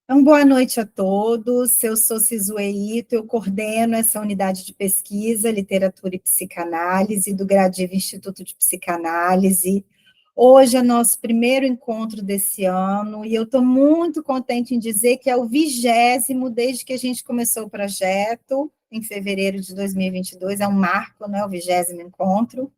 Então, boa noite a todos. Eu sou Cizueito, eu coordeno essa unidade de pesquisa, literatura e psicanálise do Gradiva Instituto de Psicanálise. Hoje é nosso primeiro encontro desse ano e eu estou muito contente em dizer que é o 20º desde que a gente começou o projeto, em fevereiro de 2022, é um marco, né, o 20º encontro.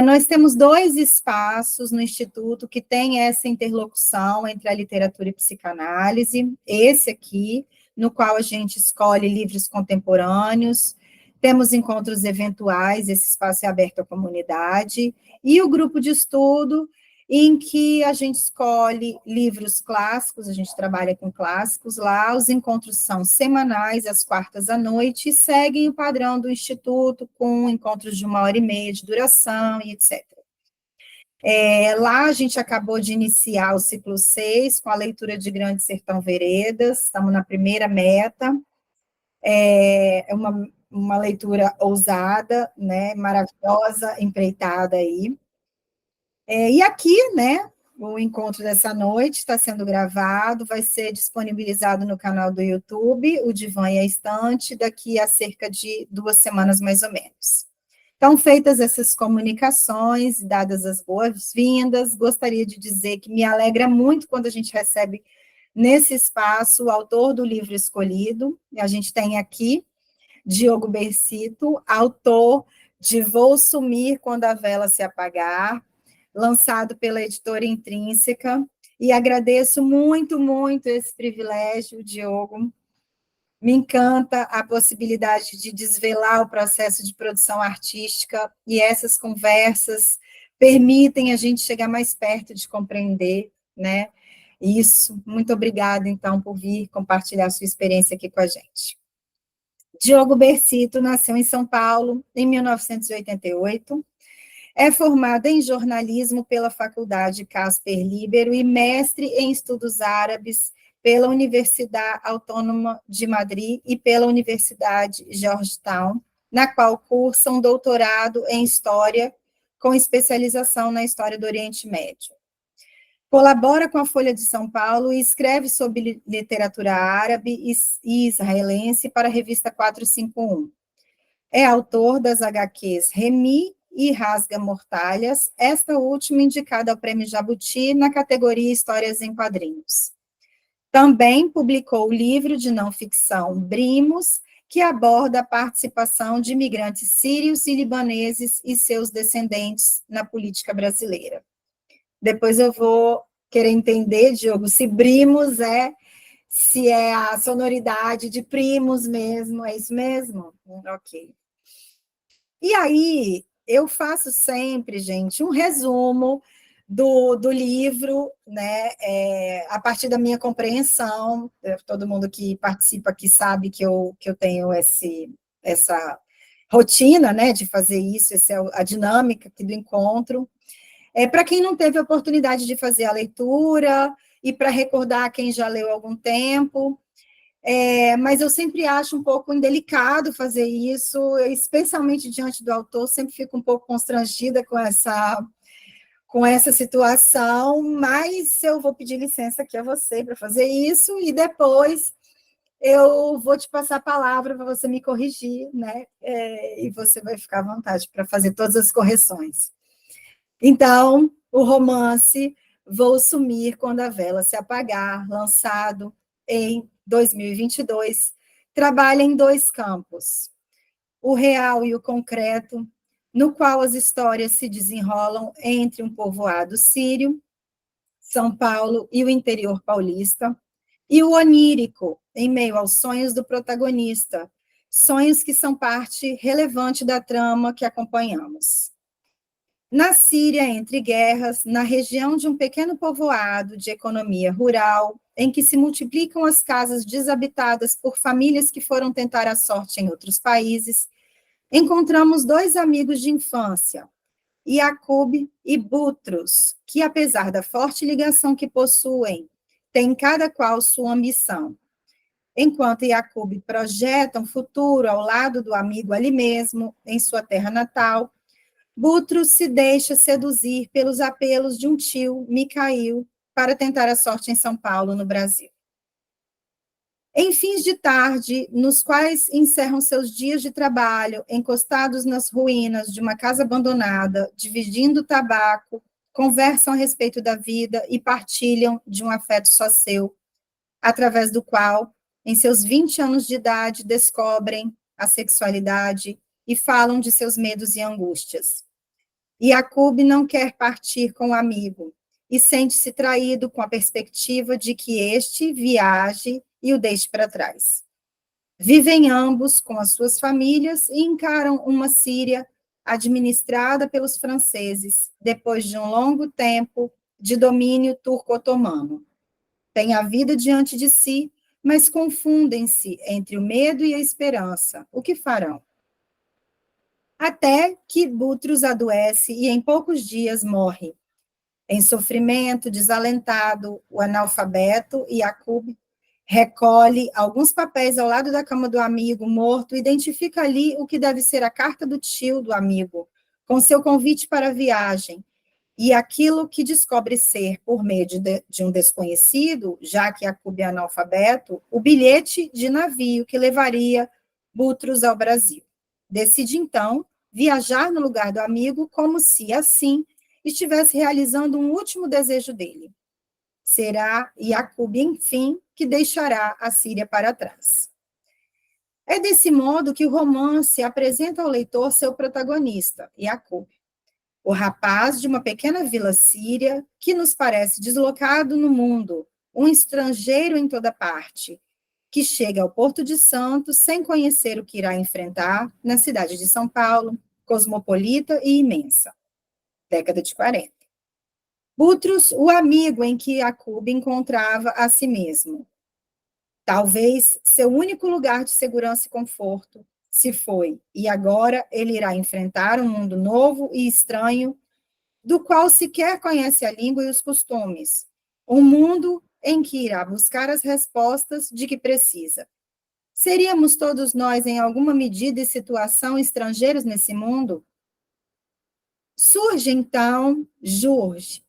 Nós temos dois espaços no Instituto que tem essa interlocução entre a literatura e psicanálise, esse aqui, no qual a gente escolhe livros contemporâneos, temos encontros eventuais, esse espaço é aberto à comunidade, e o grupo de estudo, em que a gente escolhe livros clássicos, a gente trabalha com clássicos lá, os encontros são semanais, às quartas à noite, e seguem o padrão do Instituto, com encontros de 1h30 de duração, e etc. Lá a gente acabou de iniciar o ciclo 6, com a leitura de Grande Sertão Veredas, estamos na primeira meta, é uma leitura ousada, né, maravilhosa, empreitada aí. E aqui, né, o encontro dessa noite está sendo gravado, vai ser disponibilizado no canal do YouTube, o Divã e a Estante, daqui a cerca de 2 semanas, mais ou menos. Então, feitas essas comunicações, dadas as boas-vindas, gostaria de dizer que me alegra muito quando a gente recebe nesse espaço o autor do livro escolhido, a gente tem aqui Diogo Bercito, autor de Vou Sumir Quando a Vela Se Apagar, lançado pela editora Intrínseca, e agradeço muito, muito esse privilégio, Diogo. Me encanta a possibilidade de desvelar o processo de produção artística, e essas conversas permitem a gente chegar mais perto de compreender, né? Isso. Muito obrigada, então, por vir compartilhar sua experiência aqui com a gente. Diogo Bercito nasceu em São Paulo, em 1988, é formado em jornalismo pela Faculdade Casper Líbero e mestre em estudos árabes pela Universidade Autônoma de Madrid e pela Universidade Georgetown, na qual cursa um doutorado em História, com especialização na História do Oriente Médio. Colabora com a Folha de São Paulo e escreve sobre literatura árabe e israelense para a revista 451. É autor das HQs Remi e Rasga Mortalhas, esta última indicada ao Prêmio Jabuti na categoria Histórias em Quadrinhos. Também publicou o livro de não-ficção Brimos, que aborda a participação de imigrantes sírios e libaneses e seus descendentes na política brasileira. Depois eu vou querer entender, Diogo, se é a sonoridade de primos mesmo, é isso mesmo? Ok. E aí, eu faço sempre, gente, um resumo do livro, né, a partir da minha compreensão, todo mundo que participa aqui sabe que eu tenho essa rotina, né, de fazer isso, essa é a dinâmica aqui do encontro. Para quem não teve a oportunidade de fazer a leitura, e para recordar quem já leu há algum tempo, mas eu sempre acho um pouco indelicado fazer isso, especialmente diante do autor, sempre fico um pouco constrangida com essa situação, mas eu vou pedir licença aqui a você para fazer isso, e depois eu vou te passar a palavra para você me corrigir, né? E você vai ficar à vontade para fazer todas as correções. Então, o romance Vou Sumir Quando a Vela Se Apagar, lançado em 2022, trabalha em 2 campos, o real e o concreto, no qual as histórias se desenrolam entre um povoado sírio, São Paulo e o interior paulista, e o onírico, em meio aos sonhos do protagonista, sonhos que são parte relevante da trama que acompanhamos. Na Síria, entre guerras, na região de um pequeno povoado de economia rural, em que se multiplicam as casas desabitadas por famílias que foram tentar a sorte em outros países, encontramos 2 amigos de infância, Yaqub e Butros, que, apesar da forte ligação que possuem, têm cada qual sua ambição. Enquanto Yaqub projeta um futuro ao lado do amigo ali mesmo, em sua terra natal, Butros se deixa seduzir pelos apelos de um tio, Micail, para tentar a sorte em São Paulo, no Brasil. Em fins de tarde, nos quais encerram seus dias de trabalho, encostados nas ruínas de uma casa abandonada, dividindo tabaco, conversam a respeito da vida e partilham de um afeto só seu, através do qual, em seus 20 anos de idade, descobrem a sexualidade e falam de seus medos e angústias. Jacob não quer partir com o amigo e sente-se traído com a perspectiva de que este viaje e o deixe para trás. Vivem ambos com as suas famílias e encaram uma Síria administrada pelos franceses, depois de um longo tempo de domínio turco-otomano. Têm a vida diante de si, mas confundem-se entre o medo e a esperança. O que farão? Até que Butros adoece e em poucos dias morre. Em sofrimento, desalentado, o analfabeto Jacob recolhe alguns papéis ao lado da cama do amigo morto, identifica ali o que deve ser a carta do tio do amigo, com seu convite para a viagem, e aquilo que descobre ser, por meio de um desconhecido, já que Jacob é analfabeto, o bilhete de navio que levaria Butros ao Brasil. Decide, então, viajar no lugar do amigo, como se, assim, estivesse realizando um último desejo dele. Será Jacob, enfim, que deixará a Síria para trás. É desse modo que o romance apresenta ao leitor seu protagonista, Jacob, o rapaz de uma pequena vila síria que nos parece deslocado no mundo, um estrangeiro em toda parte, que chega ao Porto de Santos sem conhecer o que irá enfrentar na cidade de São Paulo, cosmopolita e imensa, década de 40. Butros, o amigo em que Jacob encontrava a si mesmo. Talvez seu único lugar de segurança e conforto se foi, e agora ele irá enfrentar um mundo novo e estranho, do qual sequer conhece a língua e os costumes. Um mundo em que irá buscar as respostas de que precisa. Seríamos todos nós, em alguma medida e situação, estrangeiros nesse mundo? Surge, então, Jorge.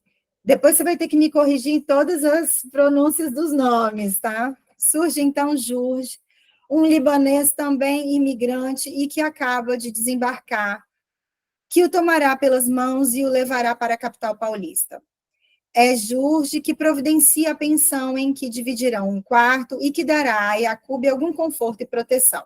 Depois você vai ter que me corrigir em todas as pronúncias dos nomes, tá? Surge, então, Jorge, um libanês também imigrante e que acaba de desembarcar, que o tomará pelas mãos e o levará para a capital paulista. É Jorge que providencia a pensão em que dividirão um quarto e que dará a Jacob algum conforto e proteção.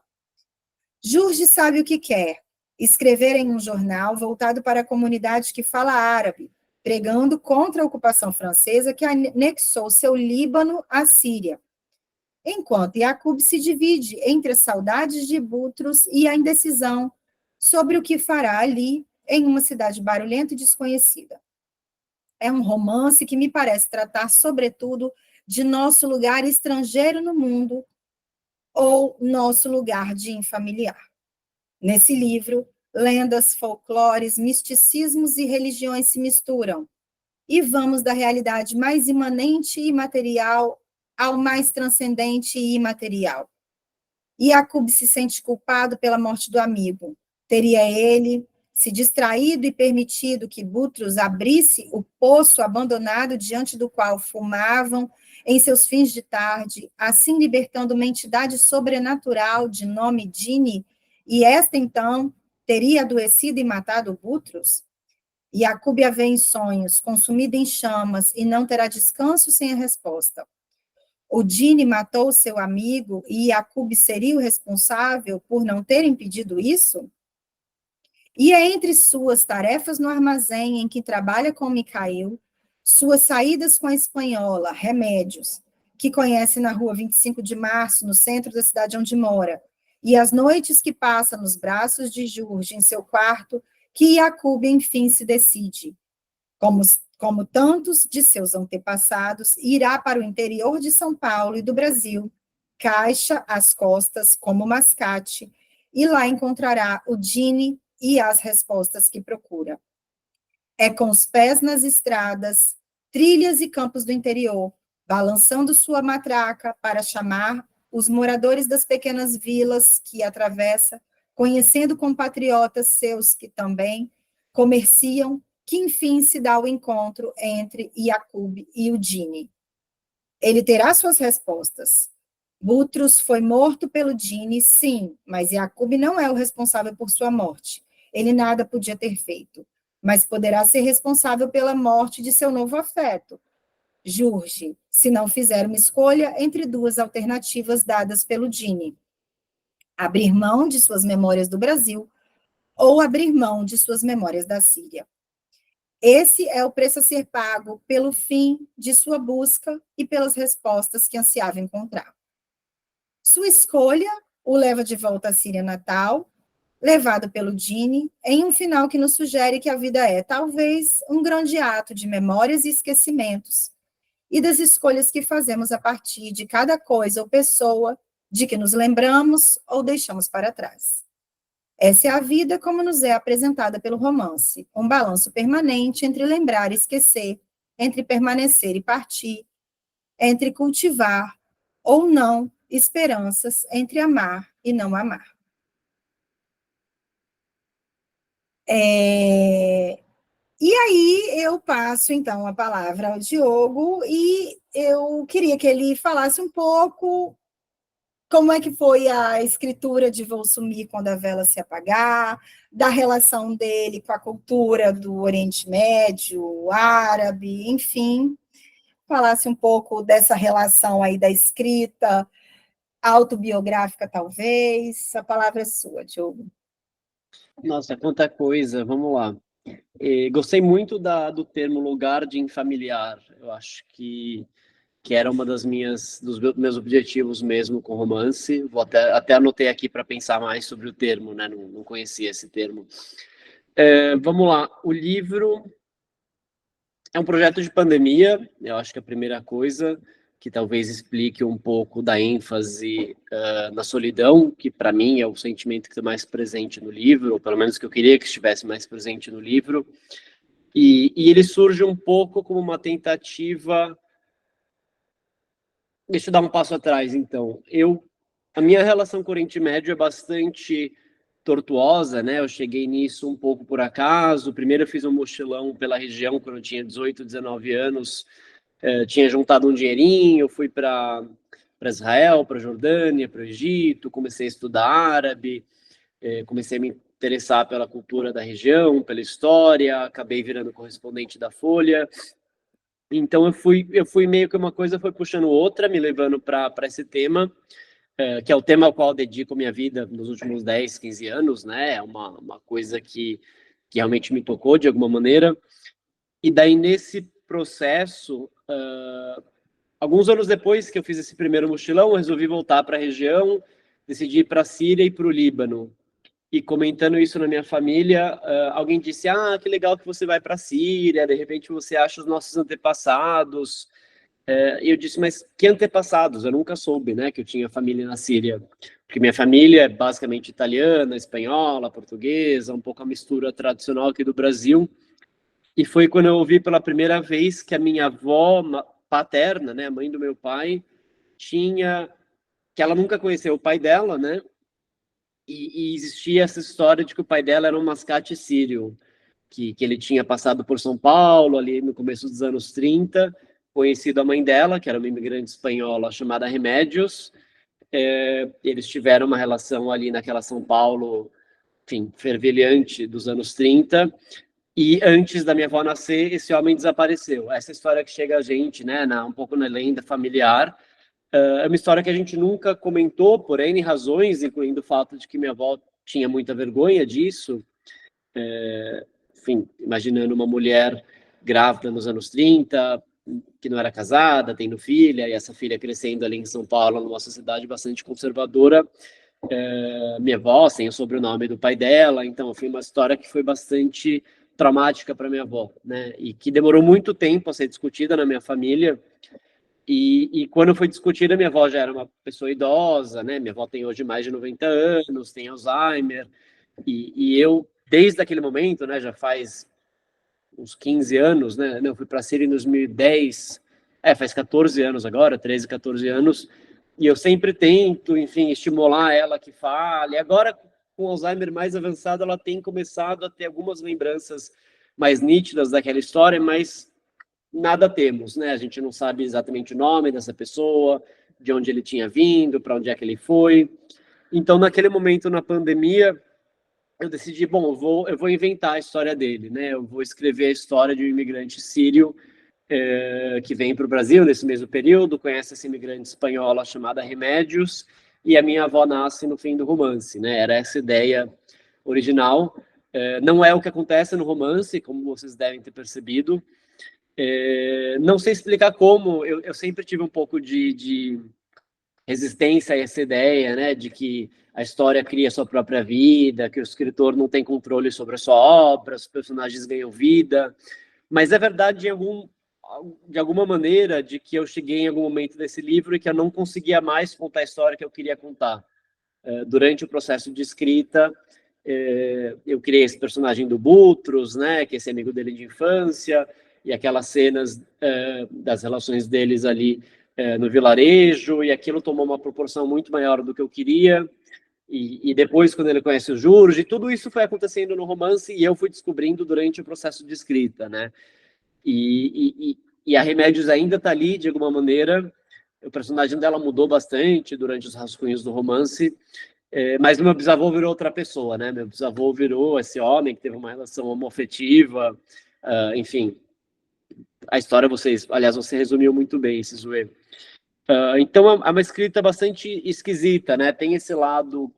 Jorge sabe o que quer, escrever em um jornal voltado para a comunidade que fala árabe, pregando contra a ocupação francesa que anexou seu Líbano à Síria, enquanto Jacob se divide entre as saudades de Butros e a indecisão sobre o que fará ali em uma cidade barulhenta e desconhecida. É um romance que me parece tratar, sobretudo, de nosso lugar estrangeiro no mundo ou nosso lugar de infamiliar. Nesse livro, lendas, folclores, misticismos e religiões se misturam, e vamos da realidade mais imanente e material ao mais transcendente e imaterial. Jacob se sente culpado pela morte do amigo. Teria ele se distraído e permitido que Butros abrisse o poço abandonado diante do qual fumavam em seus fins de tarde, assim libertando uma entidade sobrenatural de nome Dini, e esta, então, teria adoecido e matado Butros? Jacob a vê em sonhos, consumida em chamas, e não terá descanso sem a resposta. O Dini matou seu amigo e Jacob seria o responsável por não ter impedido isso? E é entre suas tarefas no armazém em que trabalha com Mikhail, suas saídas com a espanhola, Remédios, que conhece na rua 25 de Março, no centro da cidade onde mora, e as noites que passa nos braços de Jorge em seu quarto, que Jacob, enfim, se decide. Como tantos de seus antepassados, irá para o interior de São Paulo e do Brasil, caixa às costas como mascate, e lá encontrará o Dini e as respostas que procura. É com os pés nas estradas, trilhas e campos do interior, balançando sua matraca para chamar os moradores das pequenas vilas que atravessa, conhecendo compatriotas seus que também comerciam, que enfim se dá o encontro entre Jacob e o Dini. Ele terá suas respostas. Butros foi morto pelo Dini, sim, mas Jacob não é o responsável por sua morte. Ele nada podia ter feito, mas poderá ser responsável pela morte de seu novo afeto, Jorge, se não fizer uma escolha entre duas alternativas dadas pelo Dini. Abrir mão de suas memórias do Brasil ou abrir mão de suas memórias da Síria. Esse é o preço a ser pago pelo fim de sua busca e pelas respostas que ansiava encontrar. Sua escolha o leva de volta à Síria natal, levado pelo Dini, em um final que nos sugere que a vida é, talvez, um grande ato de memórias e esquecimentos, e das escolhas que fazemos a partir de cada coisa ou pessoa de que nos lembramos ou deixamos para trás. Essa é a vida como nos é apresentada pelo romance, um balanço permanente entre lembrar e esquecer, entre permanecer e partir, entre cultivar ou não esperanças, entre amar e não amar. E aí eu passo, então, a palavra ao Diogo e eu queria que ele falasse um pouco como é que foi a escritura de Vou Sumir Quando a Vela Se Apagar, da relação dele com a cultura do Oriente Médio, árabe, enfim, falasse um pouco dessa relação aí da escrita, autobiográfica, talvez. A palavra é sua, Diogo. Nossa, quanta coisa, vamos lá. Gostei muito do termo lugar de infamiliar. Eu acho que era uma dos meus objetivos mesmo com romance. Vou até anotei aqui para pensar mais sobre o termo, né? Não conhecia esse termo. Vamos lá. O livro é um projeto de pandemia. Eu acho que a primeira coisa que talvez explique um pouco da ênfase na solidão, que para mim é o sentimento que está mais presente no livro, ou pelo menos que eu queria que estivesse mais presente no livro. E ele surge um pouco como uma tentativa. Deixa eu dar um passo atrás, então. A minha relação com o Oriente Médio é bastante tortuosa, né? Eu cheguei nisso um pouco por acaso. Primeiro eu fiz um mochilão pela região quando eu tinha 18, 19 anos. Tinha juntado um dinheirinho, fui para Israel, para Jordânia, para o Egito, comecei a estudar árabe, comecei a me interessar pela cultura da região, pela história, acabei virando correspondente da Folha. Então eu fui meio que uma coisa foi puxando outra, me levando para esse tema, que é o tema ao qual eu dedico minha vida nos últimos 10, 15 anos, né? É uma coisa que realmente me tocou de alguma maneira. E daí, nesse processo, alguns anos depois que eu fiz esse primeiro mochilão, eu resolvi voltar para a região, decidi ir para a Síria e para o Líbano. E comentando isso na minha família, alguém disse, que legal que você vai para a Síria, de repente você acha os nossos antepassados. E eu disse, mas que antepassados? Eu nunca soube, né, que eu tinha família na Síria. Porque minha família é basicamente italiana, espanhola, portuguesa, um pouco a mistura tradicional aqui do Brasil. E foi quando eu ouvi pela primeira vez que a minha avó paterna, né, a mãe do meu pai, que ela nunca conheceu o pai dela, né, e existia essa história de que o pai dela era um mascate sírio, que ele tinha passado por São Paulo, ali no começo dos anos 30, conhecido a mãe dela, que era uma imigrante espanhola chamada Remédios. Eles tiveram uma relação ali naquela São Paulo, enfim, fervilhante dos anos 30, e antes da minha avó nascer, esse homem desapareceu. Essa história que chega a gente, né, um pouco na lenda familiar, é uma história que a gente nunca comentou, por N razões, incluindo o fato de que minha avó tinha muita vergonha disso. Enfim, imaginando uma mulher grávida nos anos 30, que não era casada, tendo filha, e essa filha crescendo ali em São Paulo, numa sociedade bastante conservadora. Minha avó sem o sobrenome do pai dela, então foi uma história que foi bastante traumática para minha avó, né? E que demorou muito tempo a ser discutida na minha família. E quando foi discutida, minha avó já era uma pessoa idosa, né? Minha avó tem hoje mais de 90 anos, tem Alzheimer, e eu, desde aquele momento, né, já faz uns 15 anos, né? Eu fui para a Síria em 2010, faz 14 anos agora, 13, 14 anos, e eu sempre tento, enfim, estimular ela que fale. Agora, com Alzheimer mais avançado, ela tem começado a ter algumas lembranças mais nítidas daquela história, mas nada temos, né? A gente não sabe exatamente o nome dessa pessoa, de onde ele tinha vindo, para onde é que ele foi. Então, naquele momento, na pandemia, eu decidi, bom, eu vou inventar a história dele, né? Eu vou escrever a história de um imigrante sírio que vem para o Brasil nesse mesmo período, conhece essa imigrante espanhola chamada Remédios, e a minha avó nasce no fim do romance, né? Era essa ideia original. Não é o que acontece no romance, como vocês devem ter percebido. Não sei explicar como, eu sempre tive um pouco de resistência a essa ideia, né, de que a história cria sua própria vida, que o escritor não tem controle sobre a sua obra, os personagens ganham vida, mas é verdade de alguma maneira de que eu cheguei em algum momento desse livro e que eu não conseguia mais contar a história que eu queria contar. Durante o processo de escrita, eu criei esse personagem do Butros, né, que é esse amigo dele de infância, e aquelas cenas das relações deles ali no vilarejo, e aquilo tomou uma proporção muito maior do que eu queria, e depois, quando ele conhece o Jorge, tudo isso foi acontecendo no romance, e eu fui descobrindo durante o processo de escrita, né, e a Remédios ainda está ali, de alguma maneira, o personagem dela mudou bastante durante os rascunhos do romance, mas o meu bisavô virou outra pessoa, né? Meu bisavô virou esse homem que teve uma relação homoafetiva, enfim. A história aliás, você resumiu muito bem, Sizue. Então é uma escrita bastante esquisita, né? Tem esse lado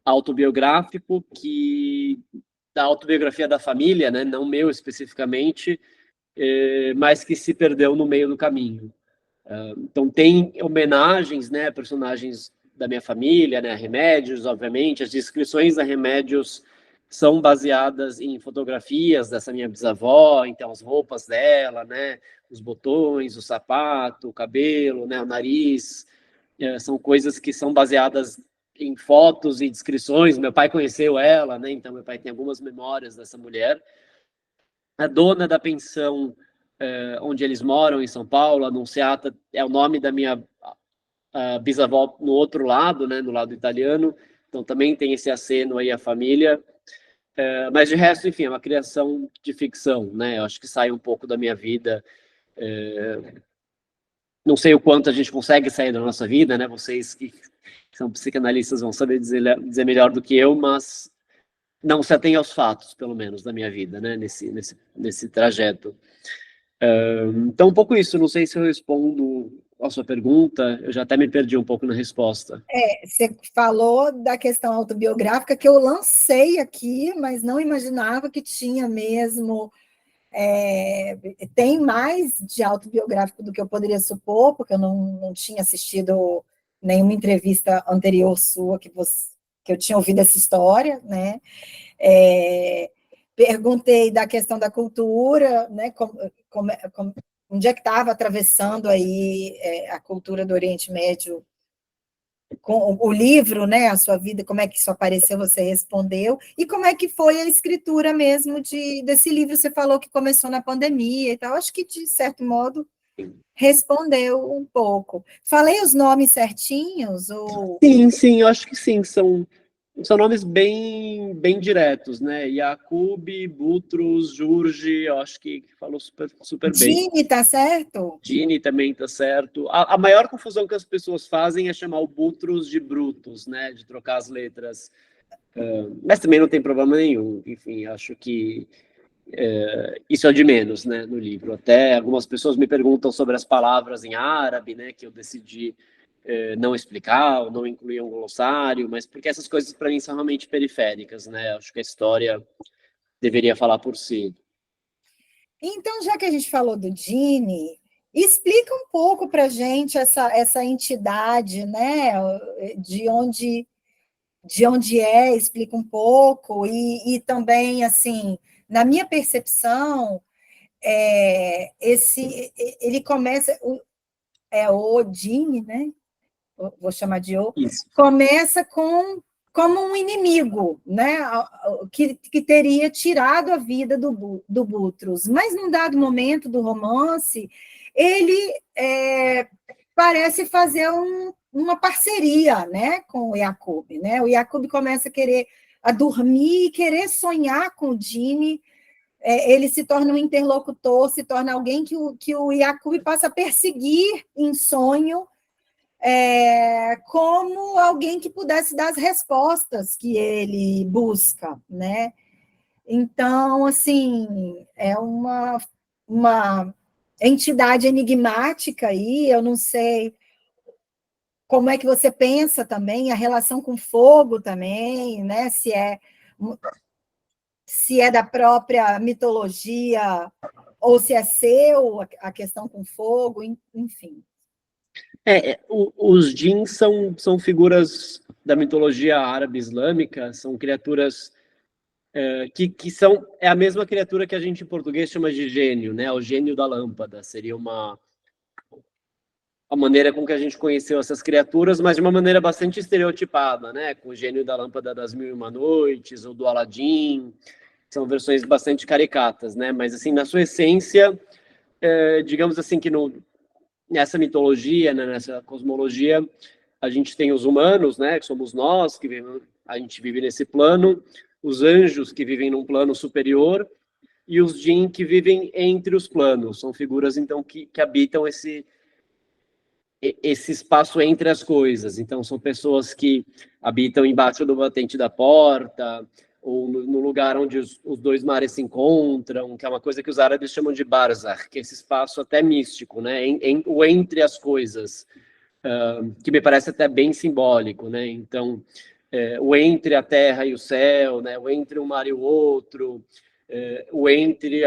autobiográfico da autobiografia da família, né? Não meu especificamente, mas que se perdeu no meio do caminho. Então tem homenagens, né, a personagens da minha família, né, Remédios, obviamente, as descrições da Remédios são baseadas em fotografias dessa minha bisavó, então as roupas dela, né, os botões, o sapato, o cabelo, né, o nariz, são coisas que são baseadas em fotos e descrições. Meu pai conheceu ela, né, então meu pai tem algumas memórias dessa mulher. A dona da pensão onde eles moram, em São Paulo, a Nunziata, é o nome da minha bisavó no outro lado, né, no lado italiano, então também tem esse aceno aí à família, mas de resto, enfim, é uma criação de ficção, né, eu acho que sai um pouco da minha vida, não sei o quanto a gente consegue sair da nossa vida, né, vocês que são psicanalistas vão saber dizer melhor do que eu, mas não se atém aos fatos, pelo menos, da minha vida, né, nesse trajeto. Então, um pouco isso, não sei se eu respondo a sua pergunta, eu já até me perdi um pouco na resposta. Você falou da questão autobiográfica que eu lancei aqui, mas não imaginava que tinha mesmo. Tem mais de autobiográfico do que eu poderia supor, porque eu não tinha assistido nenhuma entrevista anterior sua que eu tinha ouvido essa história, né? Perguntei da questão da cultura, né? Onde é que estava atravessando aí a cultura do Oriente Médio com o livro, né, a sua vida, como é que isso apareceu, você respondeu, e como é que foi a escritura mesmo desse livro, você falou que começou na pandemia e tal, acho que, de certo modo, respondeu um pouco. Falei os nomes certinhos? Ou... Sim, eu acho que sim, são nomes bem diretos, né, Jakub, Butros, Jorge, eu acho que falou super bem. Dini, tá certo? Dini também tá certo. A maior confusão que as pessoas fazem é chamar o Butros de Brutus, né, de trocar as letras, mas também não tem problema nenhum, enfim, acho que isso é de menos, né, no livro. Até algumas pessoas me perguntam sobre as palavras em árabe, né, que eu decidi não explicar, ou não incluir um glossário, mas porque essas coisas para mim são realmente periféricas, né? Acho que a história deveria falar por si. Então, já que a gente falou do Dini, explica um pouco para a gente essa entidade, né? De onde explica um pouco, e também, assim, na minha percepção, ele começa, o Dini, né? Vou chamar de O, Isso. começa como um inimigo, né? Que teria tirado a vida do Butros, mas num dado momento do romance, ele parece fazer uma parceria, né, com o Jakub, né? O Jakub começa a dormir e querer sonhar com o Dini, ele se torna um interlocutor, se torna alguém que o Jakub passa a perseguir em sonho, como alguém que pudesse dar as respostas que ele busca, né? Então, assim, é uma entidade enigmática aí, eu não sei como é que você pensa também, a relação com fogo também, né? Se é da própria mitologia ou se é seu, a questão com fogo, enfim. Os djinns são figuras da mitologia árabe islâmica, são criaturas que são a mesma criatura que a gente em português chama de gênio, né? O gênio da lâmpada seria a maneira com que a gente conheceu essas criaturas, mas de uma maneira bastante estereotipada, né? Com o gênio da lâmpada das Mil e Uma Noites ou do Aladim, são versões bastante caricatas, né? Mas assim, na sua essência, digamos assim que nessa mitologia, né, nessa cosmologia, a gente tem os humanos, né, que somos nós, a gente vive nesse plano, os anjos que vivem num plano superior e os jinn que vivem entre os planos. São figuras, então, que habitam esse espaço entre as coisas. Então, são pessoas que habitam embaixo do batente da porta, ou no lugar onde os dois mares se encontram, que é uma coisa que os árabes chamam de barzakh, que é esse espaço até místico, né? O entre as coisas, que me parece até bem simbólico, né? Então, o entre a terra e o céu, né? O entre um mar e o outro, o entre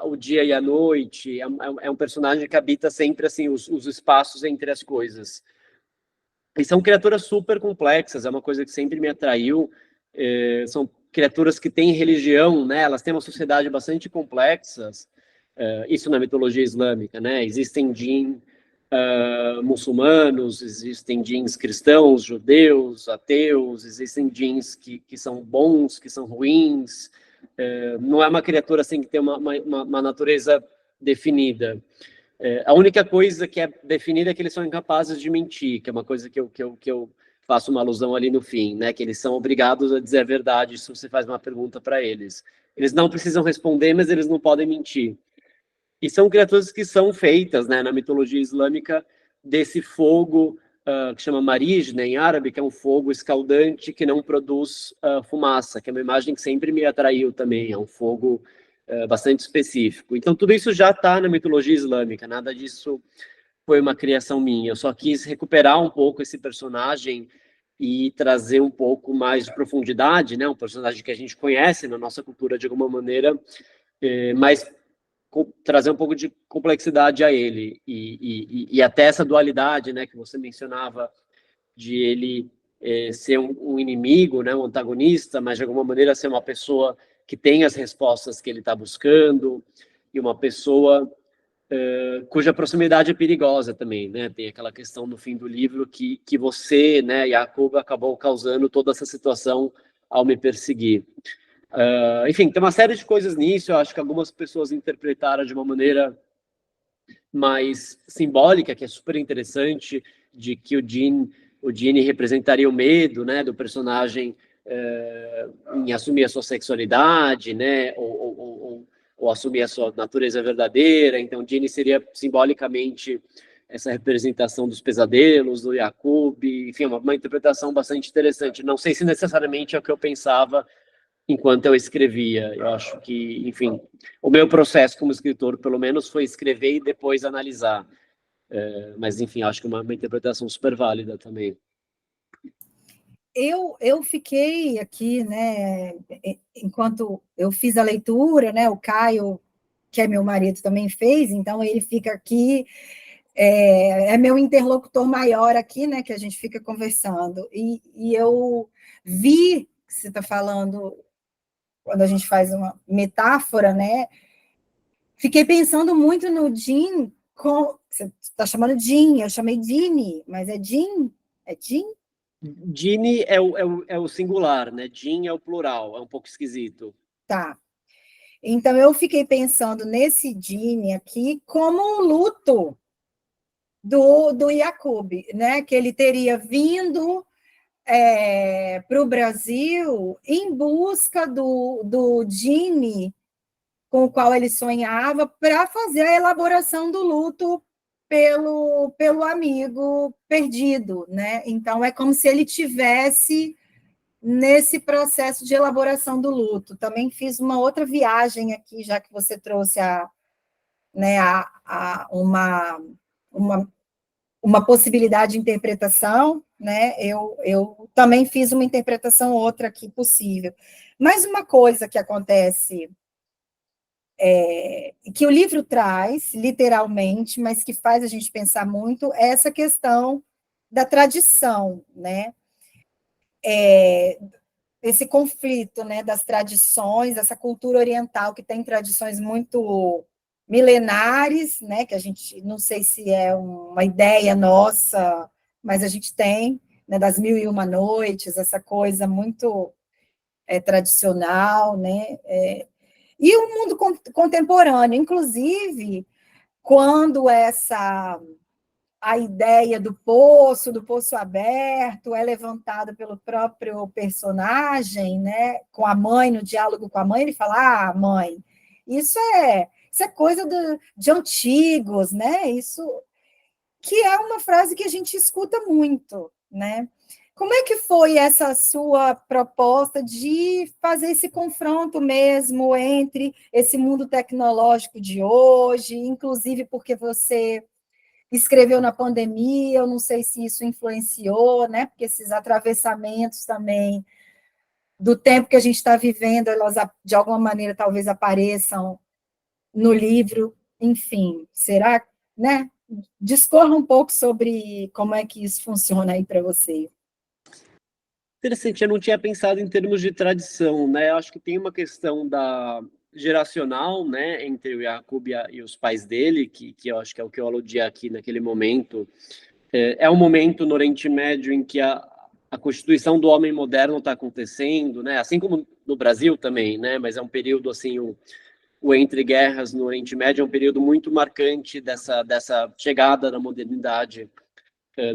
o dia e a noite, é um personagem que habita sempre assim os espaços entre as coisas. E são criaturas super complexas, é uma coisa que sempre me atraiu. São criaturas que têm religião, né? Elas têm uma sociedade bastante complexa. Isso na mitologia islâmica, né? Existem jinn muçulmanos, existem jinns cristãos, judeus, ateus, existem jinns que são bons, que são ruins. Não é uma criatura assim que tem uma natureza definida. A única coisa que é definida é que eles são incapazes de mentir, que é uma coisa que eu faço uma alusão ali no fim, né? Que eles são obrigados a dizer a verdade se você faz uma pergunta para eles. Eles não precisam responder, mas eles não podem mentir. E são criaturas que são feitas, né, na mitologia islâmica, desse fogo que chama marij, né, em árabe, que é um fogo escaldante que não produz fumaça, que é uma imagem que sempre me atraiu também, é um fogo bastante específico. Então, tudo isso já está na mitologia islâmica, nada disso foi uma criação minha. Eu só quis recuperar um pouco esse personagem e trazer um pouco mais de profundidade, né, um personagem que a gente conhece na nossa cultura de alguma maneira, mas trazer um pouco de complexidade a ele e até essa dualidade, né, que você mencionava de ele ser um inimigo, né, um antagonista, mas de alguma maneira ser uma pessoa que tem as respostas que ele está buscando e uma pessoa cuja proximidade é perigosa também, né? Tem aquela questão no fim do livro que você, né, Jacob, acabou causando toda essa situação ao me perseguir. Enfim, tem uma série de coisas nisso. Eu acho que algumas pessoas interpretaram de uma maneira mais simbólica, que é super interessante, de que o Gene representaria o medo, né, do personagem em assumir a sua sexualidade, né, ou assumir a sua natureza verdadeira. Então, Gene seria simbolicamente essa representação dos pesadelos, do Jacob, enfim, uma interpretação bastante interessante. Não sei se necessariamente é o que eu pensava enquanto eu escrevia. Eu acho que, enfim, o meu processo como escritor, pelo menos, foi escrever e depois analisar. Mas, enfim, acho que é uma interpretação super válida também. Eu fiquei aqui, né, enquanto eu fiz a leitura, né, o Caio, que é meu marido, também fez, então ele fica aqui, é meu interlocutor maior aqui, né, que a gente fica conversando, e eu vi que você está falando, quando a gente faz uma metáfora, né, fiquei pensando muito no Jim, você está chamando Jim, eu chamei Dini, mas é Jim? É Jim? Gene é o singular, né? Jin é o plural, é um pouco esquisito. Tá. Então, eu fiquei pensando nesse Dini aqui como um luto do Jacob, né? Que ele teria vindo para o Brasil em busca do Dini com o qual ele sonhava para fazer a elaboração do luto pelo amigo perdido, né? Então, é como se ele tivesse nesse processo de elaboração do luto. Também fiz uma outra viagem aqui, já que você trouxe né, uma possibilidade de interpretação, né? Eu também fiz uma interpretação outra aqui possível. Mas uma coisa que acontece, que o livro traz, literalmente, mas que faz a gente pensar muito, é essa questão da tradição, né? Esse conflito, né, das tradições, essa cultura oriental que tem tradições muito milenares, né, que a gente não sei se é uma ideia nossa, mas a gente tem, né, das mil e uma noites, essa coisa muito tradicional, né, e o mundo contemporâneo, inclusive, quando a ideia do poço aberto, é levantada pelo próprio personagem, né? Com a mãe, no diálogo com a mãe, ele fala: ah, mãe, isso é coisa de antigos, né? Isso que é uma frase que a gente escuta muito, né? Como é que foi essa sua proposta de fazer esse confronto mesmo entre esse mundo tecnológico de hoje, inclusive porque você escreveu na pandemia, eu não sei se isso influenciou, né? Porque esses atravessamentos também do tempo que a gente está vivendo, elas de alguma maneira talvez apareçam no livro, enfim, será, né? Discorra um pouco sobre como é que isso funciona aí para você. Interessante, eu não tinha pensado em termos de tradição, né? Eu acho que tem uma questão da geracional, né, entre o Jacob e os pais dele, que eu acho que é o que eu aludi aqui naquele momento. É um momento no Oriente Médio em que a constituição do homem moderno está acontecendo, né? Assim como no Brasil também, né? Mas é um período assim, o entre guerras no Oriente Médio é um período muito marcante dessa chegada da modernidade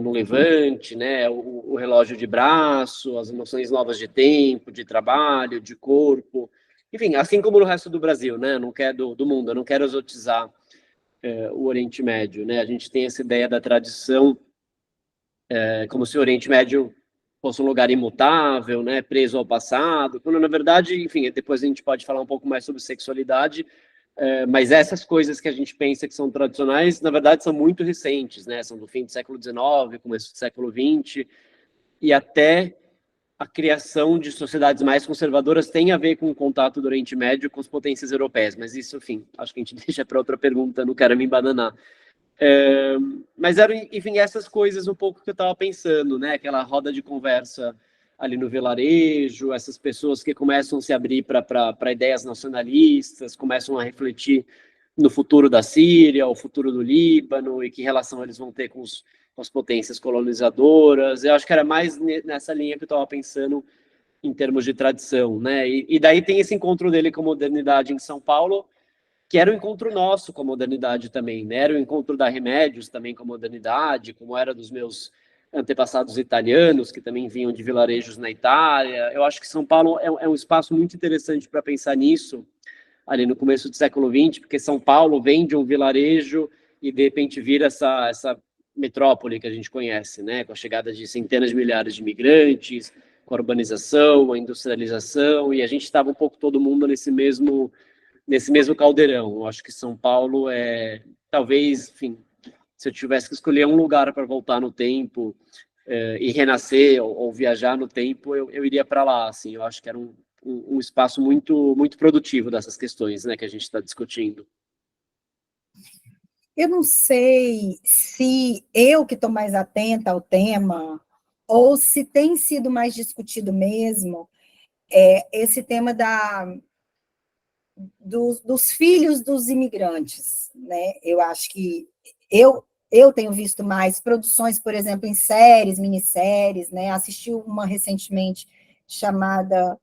no Levante, né? O relógio de braço, as noções novas de tempo, de trabalho, de corpo, enfim, assim como no resto do Brasil, né? Não quero do mundo, eu não quero exotizar o Oriente Médio, né? A gente tem essa ideia da tradição como se o Oriente Médio fosse um lugar imutável, né, preso ao passado, quando na verdade, enfim, depois a gente pode falar um pouco mais sobre sexualidade, mas essas coisas que a gente pensa que são tradicionais, na verdade são muito recentes, né, são do fim do século XIX, começo do século XX, e até a criação de sociedades mais conservadoras tem a ver com o contato do Oriente Médio com as potências europeias, mas isso, enfim, acho que a gente deixa para outra pergunta, não quero me embananar. Mas eram, enfim, essas coisas um pouco que eu estava pensando, né? Aquela roda de conversa ali no vilarejo, essas pessoas que começam a se abrir para ideias nacionalistas, começam a refletir no futuro da Síria, o futuro do Líbano e que relação eles vão ter com as potências colonizadoras. Eu acho que era mais nessa linha que eu estava pensando em termos de tradição, né? E daí tem esse encontro dele com a modernidade em São Paulo, que era o encontro nosso com a modernidade também, né? Era o encontro da Remédios também com a modernidade, como era dos meus antepassados italianos, que também vinham de vilarejos na Itália. Eu acho que São Paulo é um espaço muito interessante para pensar nisso, ali no começo do século XX, porque São Paulo vem de um vilarejo e, de repente, vira essa metrópole que a gente conhece, né? Com a chegada de centenas de milhares de imigrantes, com a urbanização, a industrialização, e a gente estava um pouco todo mundo nesse mesmo caldeirão. Eu acho que São Paulo talvez, enfim, se eu tivesse que escolher um lugar para voltar no tempo e renascer ou viajar no tempo, eu iria para lá. Assim, eu acho que era um espaço muito muito produtivo dessas questões, né, que a gente está discutindo. Eu não sei se eu que estou mais atenta ao tema, ou se tem sido mais discutido mesmo, esse tema dos filhos dos imigrantes, né? Eu acho que eu tenho visto mais produções, por exemplo, em séries, minisséries, né? Assisti uma recentemente chamada,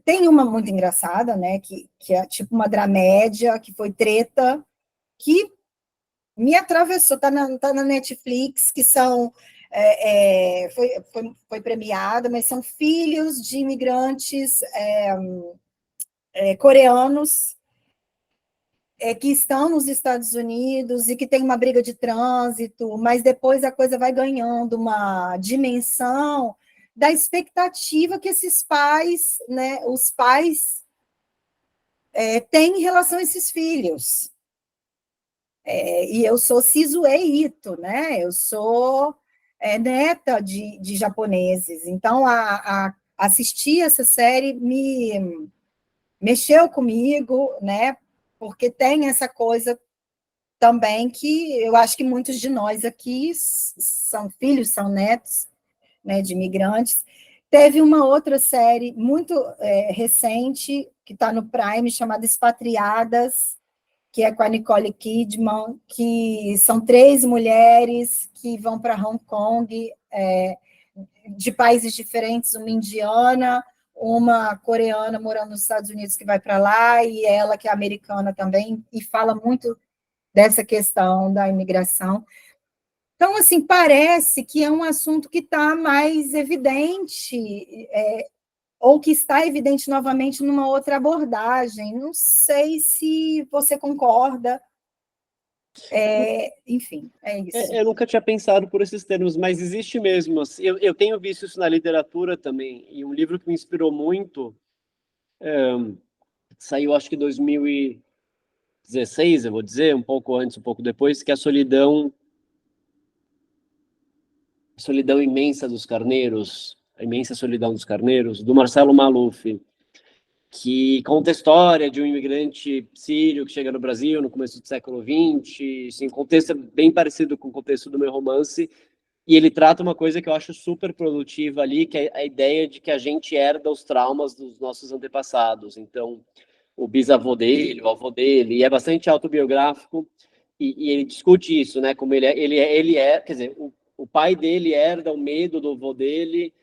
tem uma muito engraçada, né? Que é tipo uma dramédia, que foi Treta, que me atravessou, tá na Netflix, que são foi premiada, mas são filhos de imigrantes coreanos que estão nos Estados Unidos e que tem uma briga de trânsito, mas depois a coisa vai ganhando uma dimensão da expectativa que esses pais, né, os pais têm em relação a esses filhos. E eu sou Sizue Ito, né? Eu sou neta de japoneses, então assistir essa série me mexeu comigo, né? Porque tem essa coisa também que eu acho que muitos de nós aqui são filhos, são netos, né, de imigrantes. Teve uma outra série muito recente, que está no Prime, chamada Expatriadas, que é com a Nicole Kidman, que são 3 mulheres que vão para Hong Kong, de países diferentes, uma indiana, uma coreana morando nos Estados Unidos que vai para lá, e ela que é americana também, e fala muito dessa questão da imigração. Então, assim, parece que é um assunto que está mais evidente, ou que está evidente novamente numa outra abordagem. Não sei se você concorda. Enfim, é isso. Eu nunca tinha pensado por esses termos, mas existe mesmo. Assim, eu tenho visto isso na literatura também, e um livro que me inspirou muito, saiu acho que em 2016, eu vou dizer, um pouco antes, um pouco depois, que é a Solidão Imensa dos Carneiros, a Imensa Solidão dos Carneiros, do Marcelo Maluf, que conta a história de um imigrante sírio que chega no Brasil no começo do século XX, assim, contexto é bem parecido com o contexto do meu romance, e ele trata uma coisa que eu acho super produtiva ali, que é a ideia de que a gente herda os traumas dos nossos antepassados. Então, o bisavô dele, o avô dele, e é bastante autobiográfico, e ele discute isso, né? Como quer dizer, o pai dele herda o medo do avô dele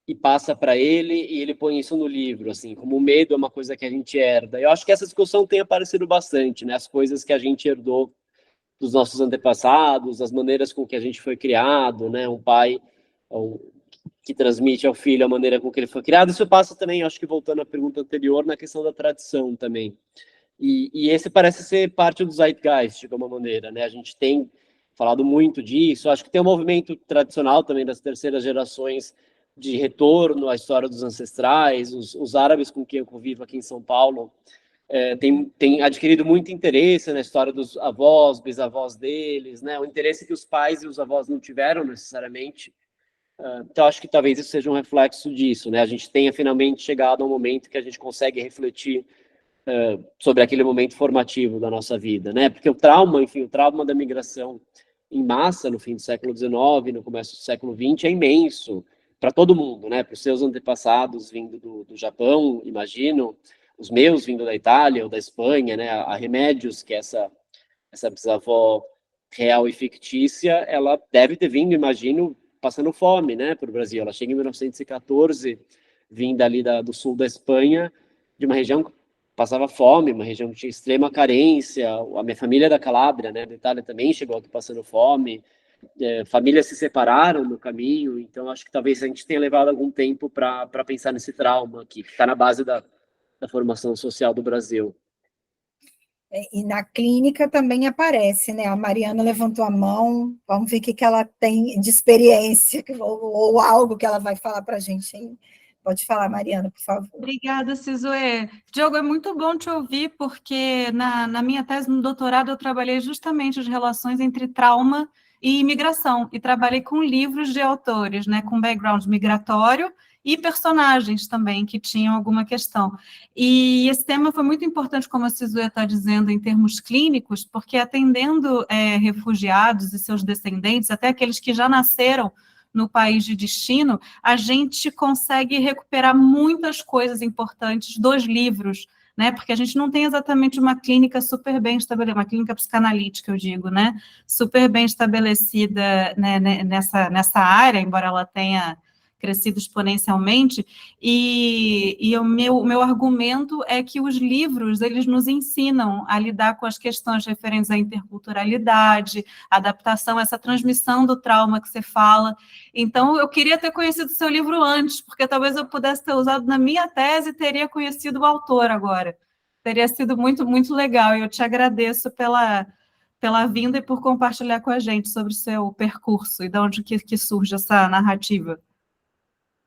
e passa para ele, e ele põe isso no livro, assim, como o medo é uma coisa que a gente herda. Eu acho que essa discussão tem aparecido bastante, né? As coisas que a gente herdou dos nossos antepassados, as maneiras com que a gente foi criado, né? Um pai que transmite ao filho a maneira com que ele foi criado. Isso passa também, acho que voltando à pergunta anterior, na questão da tradição também. E esse parece ser parte do zeitgeist, de alguma maneira, né? A gente tem falado muito disso. Acho que tem um movimento tradicional também das terceiras gerações de retorno à história dos ancestrais. Os árabes com quem eu convivo aqui em São Paulo tem adquirido muito interesse na história dos avós, bisavós deles, né? O interesse que os pais e os avós não tiveram necessariamente. Então, acho que talvez isso seja um reflexo disso, né? A gente tenha finalmente chegado a um momento que a gente consegue refletir sobre aquele momento formativo da nossa vida, né? Porque o trauma da migração em massa no fim do século XIX, no começo do século XX, é imenso para todo mundo, né? Para os seus antepassados vindo do Japão, imagino, os meus vindo da Itália ou da Espanha, né? A Remédios, que é essa bisavó real e fictícia, ela deve ter vindo, imagino, passando fome, né, para o Brasil. Ela chega em 1914, vinda ali do sul da Espanha, de uma região que passava fome, uma região que tinha extrema carência. A minha família é da Calábria, né, da Itália, também chegou aqui passando fome. Famílias se separaram no caminho, então acho que talvez a gente tenha levado algum tempo para pensar nesse trauma que está na base da formação social do Brasil. E na clínica também aparece, né? A Mariana levantou a mão, vamos ver o que ela tem de experiência, ou algo que ela vai falar para a gente aí. Pode falar, Mariana, por favor. Obrigada, Sizue. Diogo, é muito bom te ouvir, porque na minha tese, no doutorado, eu trabalhei justamente as relações entre trauma e imigração, e trabalhei com livros de autores, né, com background migratório, e personagens também que tinham alguma questão. E esse tema foi muito importante, como a Sizue está dizendo, em termos clínicos, porque atendendo refugiados e seus descendentes, até aqueles que já nasceram no país de destino, a gente consegue recuperar muitas coisas importantes dos livros, né? Porque a gente não tem exatamente uma clínica super bem estabelecida, uma clínica psicanalítica, eu digo, né? Super bem estabelecida, né, nessa área, embora ela tenha crescido exponencialmente, e o meu argumento é que os livros, eles nos ensinam a lidar com as questões referentes à interculturalidade, adaptação, essa transmissão do trauma que você fala. Então, eu queria ter conhecido o seu livro antes, porque talvez eu pudesse ter usado na minha tese e teria conhecido o autor agora. Teria sido muito, muito legal. E eu te agradeço pela vinda e por compartilhar com a gente sobre o seu percurso e de onde que surge essa narrativa.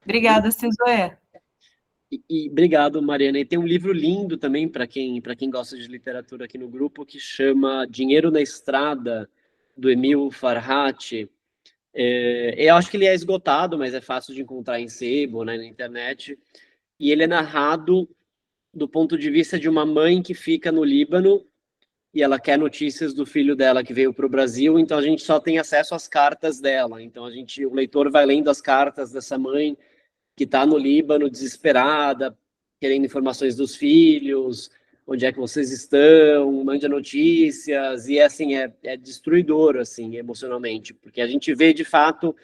Obrigada, Sisoé. E obrigado, Mariana. E tem um livro lindo também para quem gosta de literatura aqui no grupo, que chama Dinheiro na Estrada, do Emil Farhat. Eu acho que ele é esgotado, mas é fácil de encontrar em sebo, né, na internet. E ele é narrado do ponto de vista de uma mãe que fica no Líbano e ela quer notícias do filho dela que veio para o Brasil, então a gente só tem acesso às cartas dela. Então o leitor vai lendo as cartas dessa mãe que está no Líbano, desesperada, querendo informações dos filhos, onde é que vocês estão, mande notícias, e assim, é destruidor, assim, emocionalmente, porque a gente vê, de fato,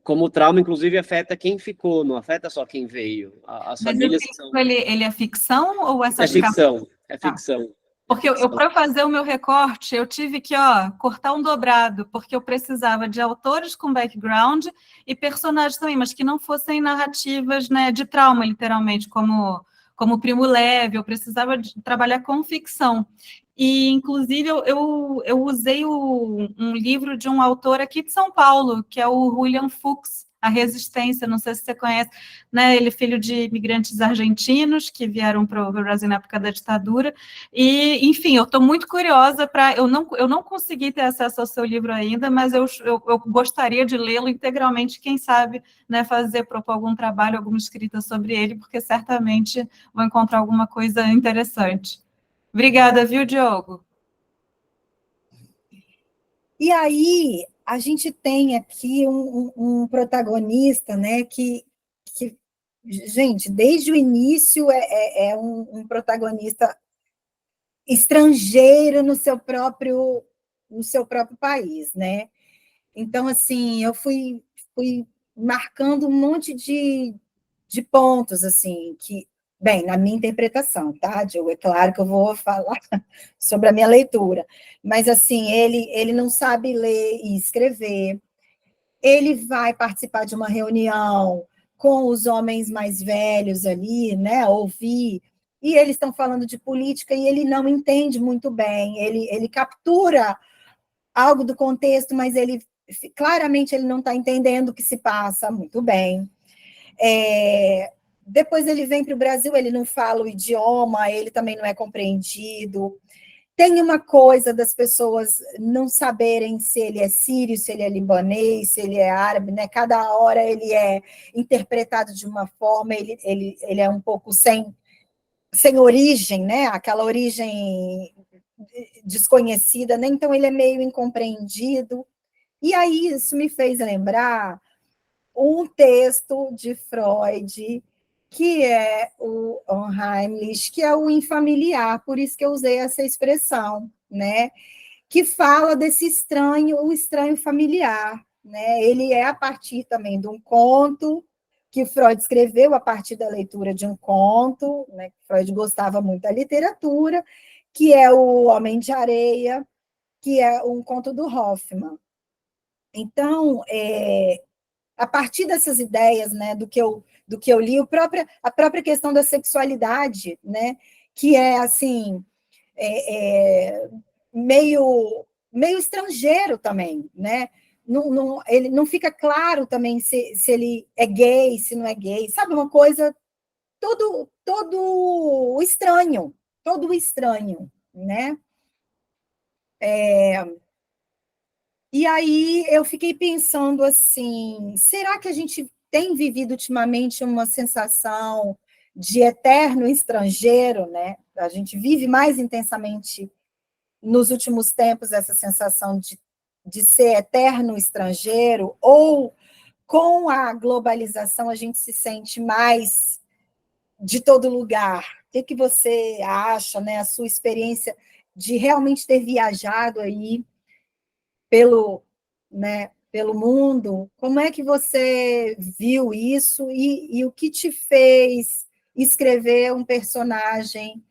como o trauma, inclusive, afeta quem ficou, não afeta só quem veio. As Mas esse famílias são... livro, ele é ficção ou É essas cartas? ficção, é Tá. ficção. Porque para fazer o meu recorte, eu tive que cortar um dobrado, porque eu precisava de autores com background e personagens também, mas que não fossem narrativas, né, de trauma, literalmente, como Primo Levi, eu precisava trabalhar com ficção. E, inclusive, eu usei um livro de um autor aqui de São Paulo, que é o William Fuchs, A Resistência, não sei se você conhece, né? Ele é filho de imigrantes argentinos que vieram para o Brasil na época da ditadura, e, enfim, eu estou muito curiosa para... Eu não consegui ter acesso ao seu livro ainda, mas eu gostaria de lê-lo integralmente, quem sabe, né, propor algum trabalho, alguma escrita sobre ele, porque certamente vou encontrar alguma coisa interessante. Obrigada, viu, Diogo? E aí, a gente tem aqui um protagonista, né, que, gente, desde o início é um protagonista estrangeiro no seu próprio país, né? Então, assim, eu fui marcando um monte de pontos, assim, que, bem, na minha interpretação, tá, Diogo? É claro que eu vou falar sobre a minha leitura, mas, assim, ele não sabe ler e escrever, ele vai participar de uma reunião com os homens mais velhos ali, né, ouvir, e eles estão falando de política e ele não entende muito bem, ele captura algo do contexto, mas ele claramente ele não está entendendo o que se passa muito bem. Depois ele vem para o Brasil, ele não fala o idioma, ele também não é compreendido. Tem uma coisa das pessoas não saberem se ele é sírio, se ele é libanês, se ele é árabe, né? Cada hora ele é interpretado de uma forma, ele é um pouco sem origem, né? Aquela origem desconhecida, né? Então ele é meio incompreendido. E aí isso me fez lembrar um texto de Freud, que é o Unheimlich, que é o infamiliar, por isso que eu usei essa expressão, né? Que fala desse estranho, o estranho familiar, né? Ele é a partir também de um conto que Freud escreveu a partir da leitura de um conto, né? Freud gostava muito da literatura, que é o Homem de Areia, que é um conto do Hoffmann. Então, a partir dessas ideias, né, do que eu li, a própria questão da sexualidade, né, que é assim meio estrangeiro também, né? Ele não fica claro também se ele é gay, se não é gay, sabe, uma coisa todo estranho, né? E aí eu fiquei pensando assim, será que a gente tem vivido ultimamente uma sensação de eterno estrangeiro, né? A gente vive mais intensamente nos últimos tempos essa sensação de ser eterno estrangeiro, ou com a globalização a gente se sente mais de todo lugar? O que você acha, né? A sua experiência de realmente ter viajado aí pelo, né, pelo mundo, como é que você viu isso e o que te fez escrever um personagem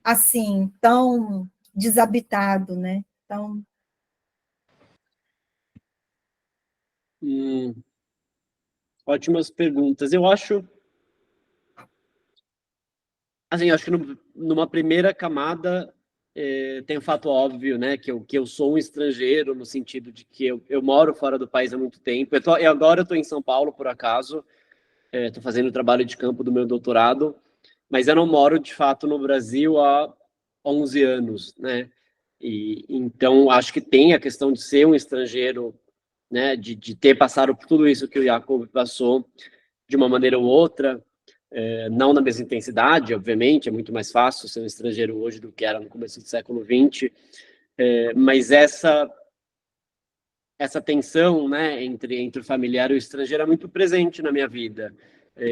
assim, tão desabitado, né? Tão... Ótimas perguntas. Eu acho assim, eu acho que numa primeira camada tem o fato óbvio, né, que eu sou um estrangeiro, no sentido de que eu moro fora do país há muito tempo. Agora eu estou em São Paulo, por acaso, estou fazendo o trabalho de campo do meu doutorado, mas eu não moro, de fato, no Brasil há 11 anos, né? E então, acho que tem a questão de ser um estrangeiro, né, de ter passado por tudo isso que o Jacob passou, de uma maneira ou outra, não na mesma intensidade, obviamente, é muito mais fácil ser um estrangeiro hoje do que era no começo do século XX, mas essa tensão, né, entre o familiar e o estrangeiro é muito presente na minha vida.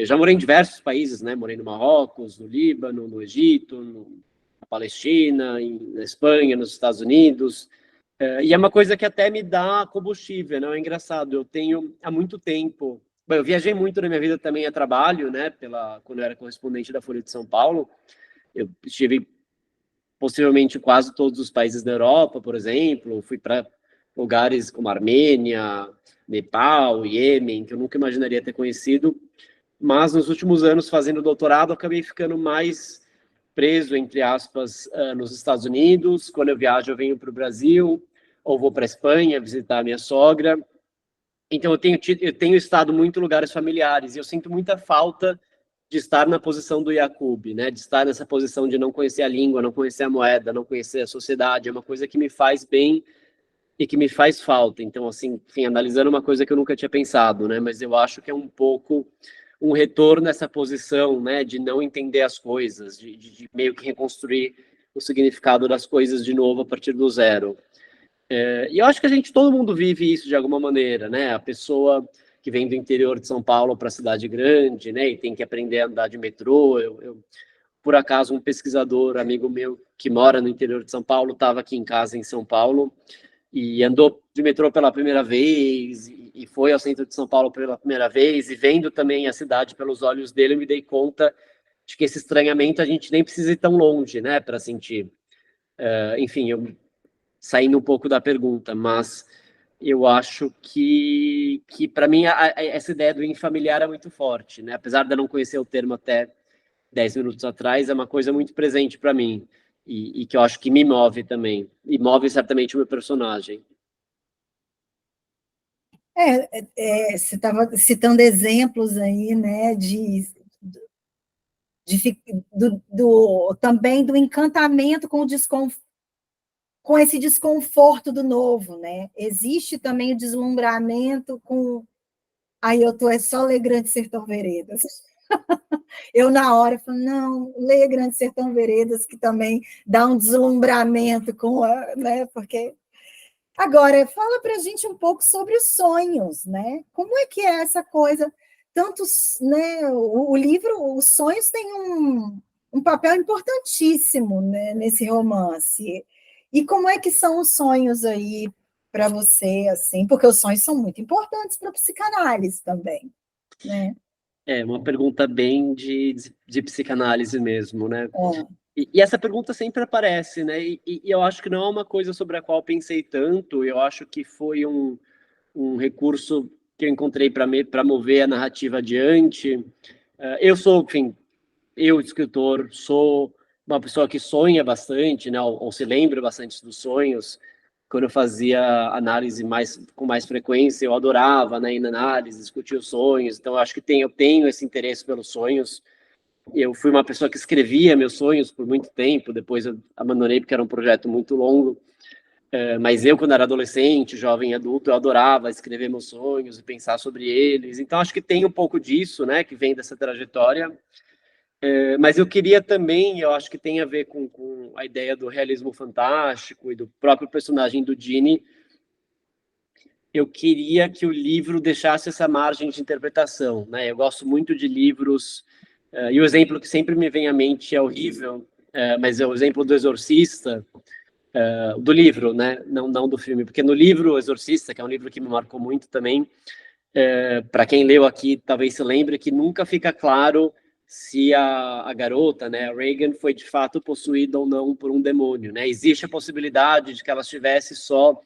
Já morei em diversos países, né, morei no Marrocos, no Líbano, no Egito, na Palestina, na Espanha, nos Estados Unidos, e é uma coisa que até me dá combustível, né, é engraçado, eu tenho há muito tempo. Bom, eu viajei muito na minha vida também a trabalho, né? Quando eu era correspondente da Folha de São Paulo, eu estive possivelmente em quase todos os países da Europa, por exemplo. Fui para lugares como Armênia, Nepal, Iêmen, que eu nunca imaginaria ter conhecido. Mas nos últimos anos, fazendo doutorado, acabei ficando mais preso, entre aspas, nos Estados Unidos. Quando eu viajo, eu venho para o Brasil, ou vou para a Espanha visitar a minha sogra. Então, eu tenho estado muito em lugares familiares, e eu sinto muita falta de estar na posição do Jacob, né? De estar nessa posição de não conhecer a língua, não conhecer a moeda, não conhecer a sociedade. É uma coisa que me faz bem e que me faz falta. Então, assim, enfim, analisando uma coisa que eu nunca tinha pensado, né? Mas eu acho que é um pouco um retorno nessa posição, né? De não entender as coisas, de meio que reconstruir o significado das coisas de novo a partir do zero. E eu acho que todo mundo vive isso de alguma maneira, né? A pessoa que vem do interior de São Paulo para a cidade grande, né? E tem que aprender a andar de metrô. Por acaso, um pesquisador, amigo meu, que mora no interior de São Paulo, estava aqui em casa em São Paulo e andou de metrô pela primeira vez e foi ao centro de São Paulo pela primeira vez, e vendo também a cidade pelos olhos dele, eu me dei conta de que esse estranhamento a gente nem precisa ir tão longe, né? Para sentir. Enfim, saindo um pouco da pergunta, mas eu acho que para mim, essa ideia do infamiliar é muito forte, né? Apesar de eu não conhecer o termo até 10 minutos atrás, é uma coisa muito presente para mim, e que eu acho que me move também, e move certamente o meu personagem. Você estava citando exemplos aí, né, também do encantamento com esse desconforto do novo, né? Existe também o deslumbramento com... Aí eu é só ler Grande Sertão Veredas. Eu, na hora, falo, não, leia Grande Sertão Veredas, que também dá um deslumbramento né? Porque... Agora, fala para a gente um pouco sobre os sonhos, né? Como é que é essa coisa? Tantos, né? O livro, os sonhos têm um papel importantíssimo, né, nesse romance. E como é que são os sonhos aí para você, assim? Porque os sonhos são muito importantes para a psicanálise também, né? É uma pergunta bem de psicanálise mesmo, né? É. E essa pergunta sempre aparece, né? E eu acho que não é uma coisa sobre a qual pensei tanto. Eu acho que foi um recurso que eu encontrei para mover a narrativa adiante. Eu sou, enfim, escritor, sou uma pessoa que sonha bastante, né? Ou se lembra bastante dos sonhos. Quando eu fazia análise com mais frequência, eu adorava, né, ir na análise, discutir os sonhos. Então, eu acho que eu tenho esse interesse pelos sonhos. Eu fui uma pessoa que escrevia meus sonhos por muito tempo, depois eu abandonei porque era um projeto muito longo. Mas eu, quando era adolescente, jovem, adulto, eu adorava escrever meus sonhos e pensar sobre eles. Então, acho que tem um pouco disso, né, que vem dessa trajetória. Mas eu queria também, eu acho que tem a ver com a ideia do realismo fantástico e do próprio personagem do Dini. Eu queria que o livro deixasse essa margem de interpretação, né? Eu gosto muito de livros, e o exemplo que sempre me vem à mente é horrível, mas é o exemplo do Exorcista, do livro, né? Não do filme, porque no livro O Exorcista, que é um livro que me marcou muito também, para quem leu aqui, talvez se lembre que nunca fica claro se a garota, né, a Regan, foi de fato possuída ou não por um demônio, né? Existe a possibilidade de que ela estivesse só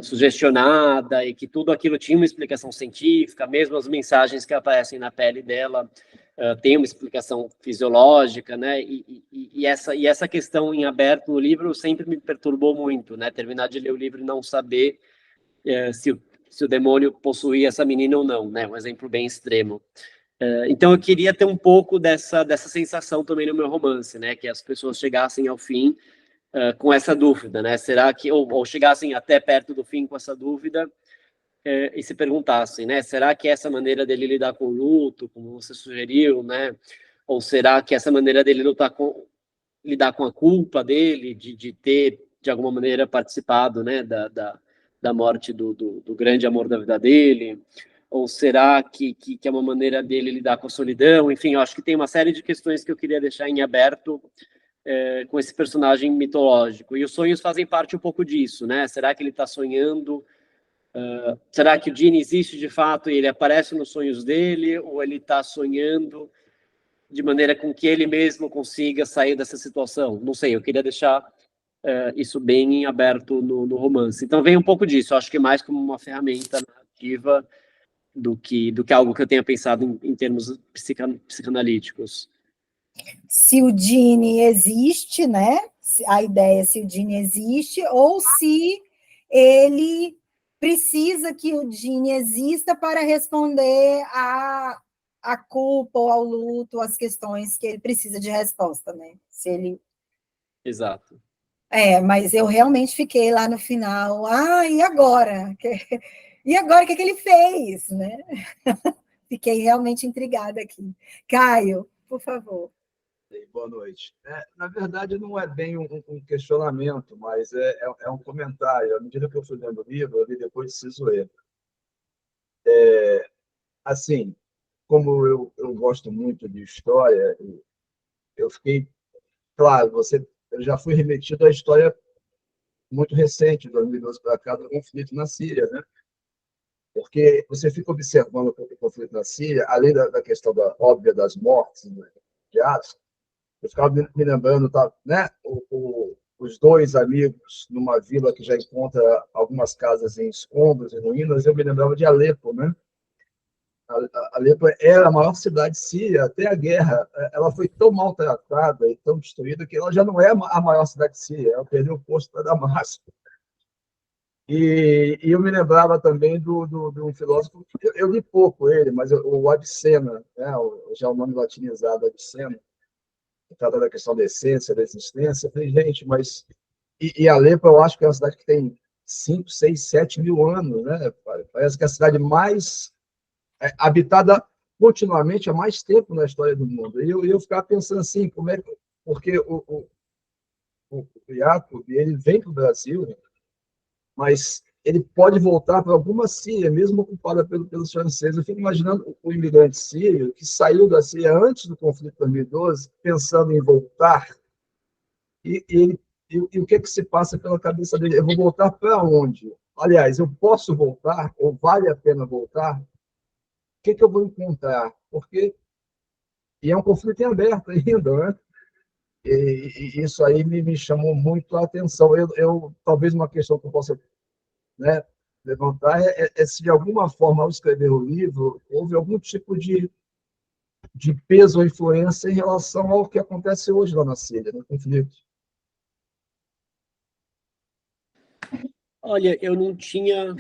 sugestionada, e que tudo aquilo tinha uma explicação científica, mesmo as mensagens que aparecem na pele dela tem uma explicação fisiológica, né? E essa questão em aberto no livro sempre me perturbou muito, né? Terminar de ler o livro e não saber se o demônio possuía essa menina ou não, né? Um exemplo bem extremo. Então eu queria ter um pouco dessa sensação também no meu romance, né? Que as pessoas chegassem ao fim com essa dúvida, né? Será que ou chegassem até perto do fim com essa dúvida e se perguntassem, né? Será que essa maneira dele lidar com o luto, como você sugeriu, né? Ou será que essa maneira dele lidar com a culpa dele de ter de alguma maneira participado, né? Da morte do grande amor da vida dele? Ou será que é uma maneira dele lidar com a solidão? Enfim, eu acho que tem uma série de questões que eu queria deixar em aberto com esse personagem mitológico. E os sonhos fazem parte um pouco disso, né? Será que ele está sonhando? Será que o Gene existe de fato e ele aparece nos sonhos dele? Ou ele está sonhando de maneira com que ele mesmo consiga sair dessa situação? Não sei, eu queria deixar isso bem em aberto no romance. Então vem um pouco disso, eu acho que mais como uma ferramenta narrativa do que algo que eu tenha pensado em termos psicanalíticos. Se o Gene existe, né? A ideia é se o Gene existe, ou se ele precisa que o Gene exista para responder à culpa, ou ao luto, às questões que ele precisa de resposta, né? Se ele... Exato. Mas eu realmente fiquei lá no final, e agora? E agora, o que ele fez, né? Fiquei realmente intrigada aqui. Caio, por favor. Boa noite. Na verdade, não é bem um questionamento, mas é um comentário. À medida que eu fui lendo o livro, eu li depois de Sisué. Assim, como eu gosto muito de história, eu fiquei... Claro, eu já fui remetido à história muito recente, de 2012 para cá, do conflito na Síria, né? Porque você fica observando o conflito na Síria, além da questão óbvia das mortes, né, de atos, eu ficava me lembrando, tá, né, os dois amigos numa vila que já encontra algumas casas em escombros e ruínas, eu me lembrava de Alepo, né? Alepo era a maior cidade síria até a guerra. Ela foi tão maltratada e tão destruída que ela já não é a maior cidade síria, ela perdeu o posto para Damasco. E eu me lembrava também de um filósofo, eu li pouco ele, mas o Avicena, né, já o nome latinizado, Avicena, que trata da questão da essência, da existência. Eu falei, gente, mas... E Alepo, eu acho que é uma cidade que tem 5, 6, 7 mil anos, né? Parece que é a cidade mais habitada continuamente há mais tempo na história do mundo. E eu ficava pensando assim, como é que... Porque o Jacob, ele vem para o Brasil, mas ele pode voltar para alguma Síria, mesmo ocupada pelos franceses. Eu fico imaginando o imigrante sírio que saiu da Síria antes do conflito de 2012, pensando em voltar, e o que se passa pela cabeça dele? Eu vou voltar para onde? Aliás, eu posso voltar, ou vale a pena voltar? O que eu vou encontrar? E é um conflito em aberto ainda, né? E isso aí me chamou muito a atenção. Talvez uma questão que eu possa, né, levantar se de alguma forma, ao escrever o livro, houve algum tipo de peso ou influência em relação ao que acontece hoje lá na Síria, no conflito. Olha, eu não tinha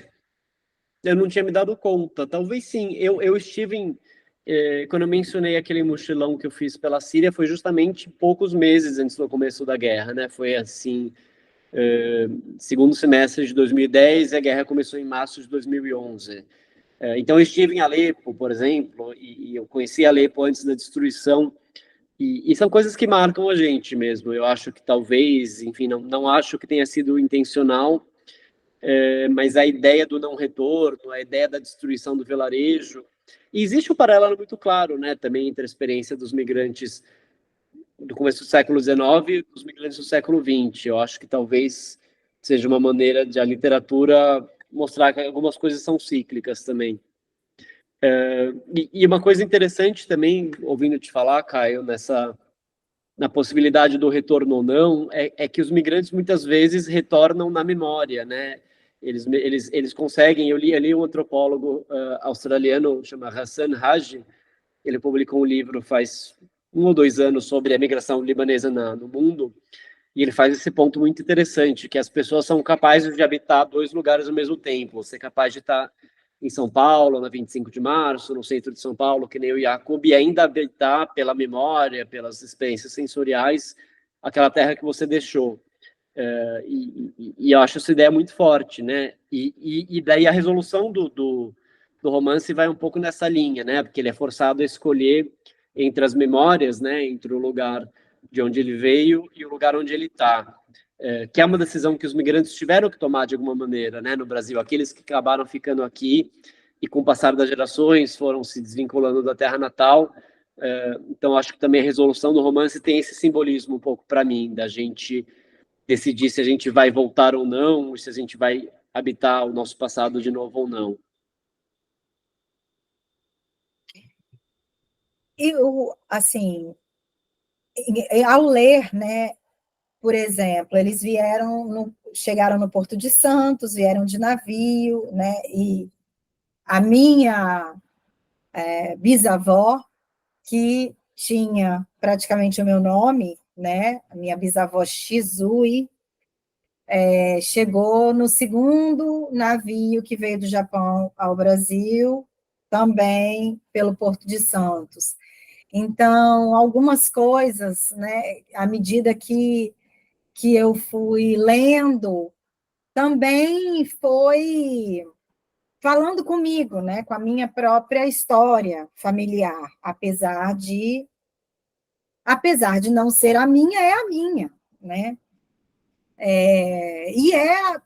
me dado conta. Talvez sim. Eu estive quando eu mencionei aquele mochilão que eu fiz pela Síria, foi justamente poucos meses antes do começo da guerra, né? Foi assim, segundo semestre de 2010, e a guerra começou em março de 2011. Então eu estive em Alepo, por exemplo, e eu conheci Alepo antes da destruição, e são coisas que marcam a gente mesmo. Eu acho que talvez, enfim, não acho que tenha sido intencional, mas a ideia do não retorno, a ideia da destruição do vilarejo, e existe um paralelo muito claro, né, também entre a experiência dos migrantes do começo do século XIX e dos migrantes do século XX. Eu acho que talvez seja uma maneira de a literatura mostrar que algumas coisas são cíclicas também. E uma coisa interessante também, ouvindo te falar, Caio, na possibilidade do retorno ou não, é que os migrantes muitas vezes retornam na memória, né? Eles conseguem... Eu li um antropólogo australiano, chama Hassan Haji, ele publicou um livro faz 1 ou 2 anos sobre a migração libanesa no mundo, e ele faz esse ponto muito interessante, que as pessoas são capazes de habitar 2 lugares ao mesmo tempo. Você é capaz de estar em São Paulo, na 25 de março, no centro de São Paulo, que nem o Jacob, e ainda habitar pela memória, pelas experiências sensoriais, aquela terra que você deixou. E eu acho essa ideia muito forte, né? E daí a resolução do romance vai um pouco nessa linha, né? Porque ele é forçado a escolher entre as memórias, né? Entre o lugar de onde ele veio e o lugar onde ele está. Que é uma decisão que os migrantes tiveram que tomar de alguma maneira, né? No Brasil, aqueles que acabaram ficando aqui e com o passar das gerações foram se desvinculando da terra natal. Então, acho que também a resolução do romance tem esse simbolismo um pouco para mim, da gente decidir se a gente vai voltar ou não, se a gente vai habitar o nosso passado de novo ou não. E, assim, ao ler, né, por exemplo, eles chegaram no Porto de Santos, vieram de navio, né, e a minha bisavó, que tinha praticamente o meu nome, né, a minha bisavó Shizui, chegou no segundo navio que veio do Japão ao Brasil, também pelo Porto de Santos. Então, algumas coisas, né, à medida que eu fui lendo, também foi falando comigo, né, com a minha própria história familiar, apesar de não ser a minha, é a minha, né? E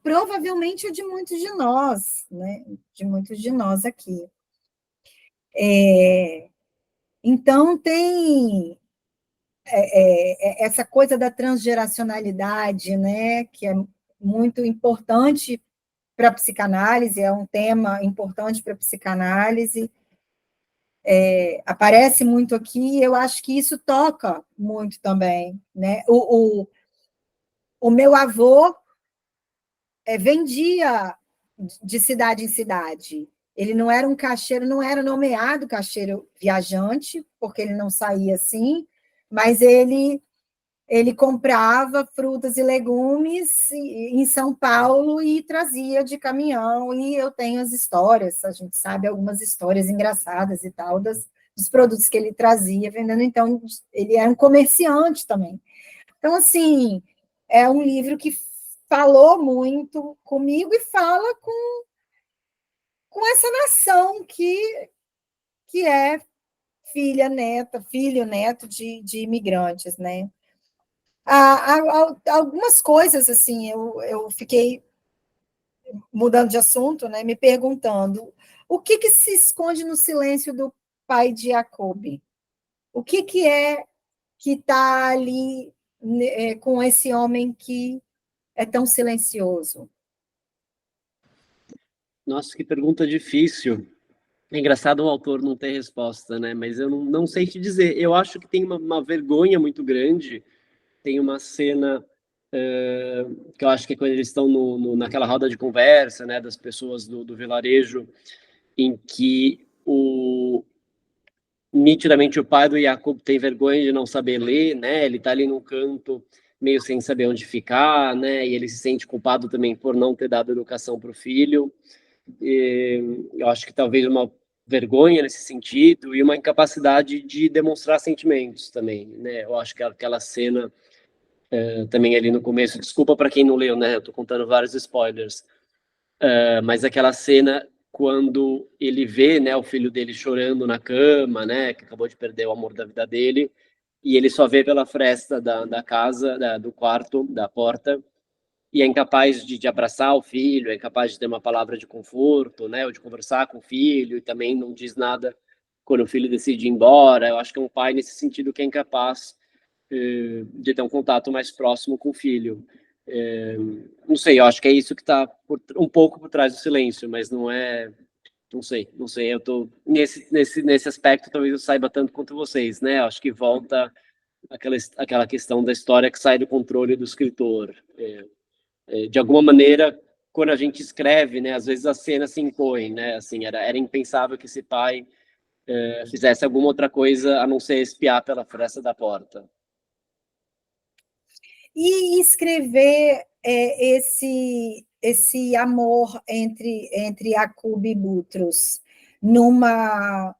provavelmente de muitos de nós, né? De muitos de nós aqui. Então, tem essa coisa da transgeracionalidade, né? Que é muito importante para a psicanálise, é um tema importante para a psicanálise. Aparece muito aqui, eu acho que isso toca muito também, né? O meu avô vendia de cidade em cidade. Ele não era um caixeiro, não era nomeado caixeiro viajante, porque ele não saía assim, mas ele comprava frutas e legumes em São Paulo e trazia de caminhão, e eu tenho as histórias, a gente sabe algumas histórias engraçadas e tal, dos produtos que ele trazia vendendo, então ele era um comerciante também. Então, assim, é um livro que falou muito comigo e fala com essa nação que é filho, neto de imigrantes, né? Algumas coisas, assim, eu fiquei mudando de assunto, né, me perguntando o que se esconde no silêncio do pai de Jacob? O que é que está ali com esse homem que é tão silencioso? Nossa, que pergunta difícil. É engraçado o autor não ter resposta, né? Mas eu não sei te dizer. Eu acho que tem uma vergonha muito grande. Tem uma cena que eu acho que é quando eles estão naquela roda de conversa, né, das pessoas do vilarejo, em que nitidamente o pai do Jacob tem vergonha de não saber ler, né? Ele está ali num canto meio sem saber onde ficar, né? E ele se sente culpado também por não ter dado educação para o filho. Eu acho que talvez uma vergonha nesse sentido e uma incapacidade de demonstrar sentimentos também, né? Eu acho que aquela cena também ali no começo, desculpa para quem não leu, né? Eu tô contando vários spoilers, mas aquela cena quando ele vê, né, o filho dele chorando na cama, né, que acabou de perder o amor da vida dele, e ele só vê pela fresta da casa, do quarto, da porta, e é incapaz de abraçar o filho, é incapaz de ter uma palavra de conforto, né, ou de conversar com o filho, e também não diz nada quando o filho decide ir embora. Eu acho que é um pai nesse sentido que é incapaz de ter um contato mais próximo com o filho. Não sei, eu acho que é isso que está um pouco por trás do silêncio, mas não é, não sei, eu tô nesse aspecto, talvez eu saiba tanto quanto vocês, né? Eu acho que volta aquela questão da história que sai do controle do escritor. De alguma maneira, quando a gente escreve, né, às vezes a cena se impõe, né? Assim, era impensável que esse pai fizesse alguma outra coisa a não ser espiar pela fresta da porta. E escrever esse amor entre Yakub e Boutros numa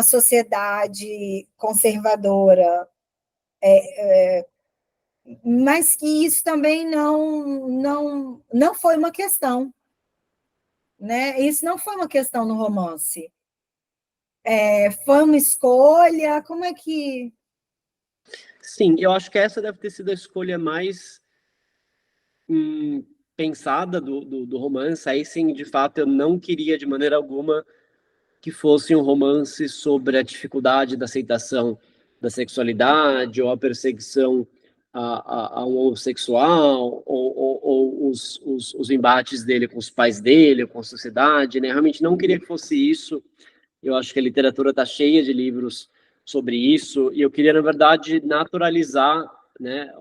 sociedade conservadora, mas que isso também não foi uma questão, né? Isso não foi uma questão no romance. Foi uma escolha, como é que... Sim, eu acho que essa deve ter sido a escolha mais pensada do romance. Aí sim, de fato, eu não queria de maneira alguma que fosse um romance sobre a dificuldade da aceitação da sexualidade ou a perseguição a um homossexual ou os embates dele com os pais dele, com a sociedade, né? Realmente não queria que fosse isso. Eu acho que a literatura está cheia de livros sobre isso e eu queria, na verdade, naturalizar, né,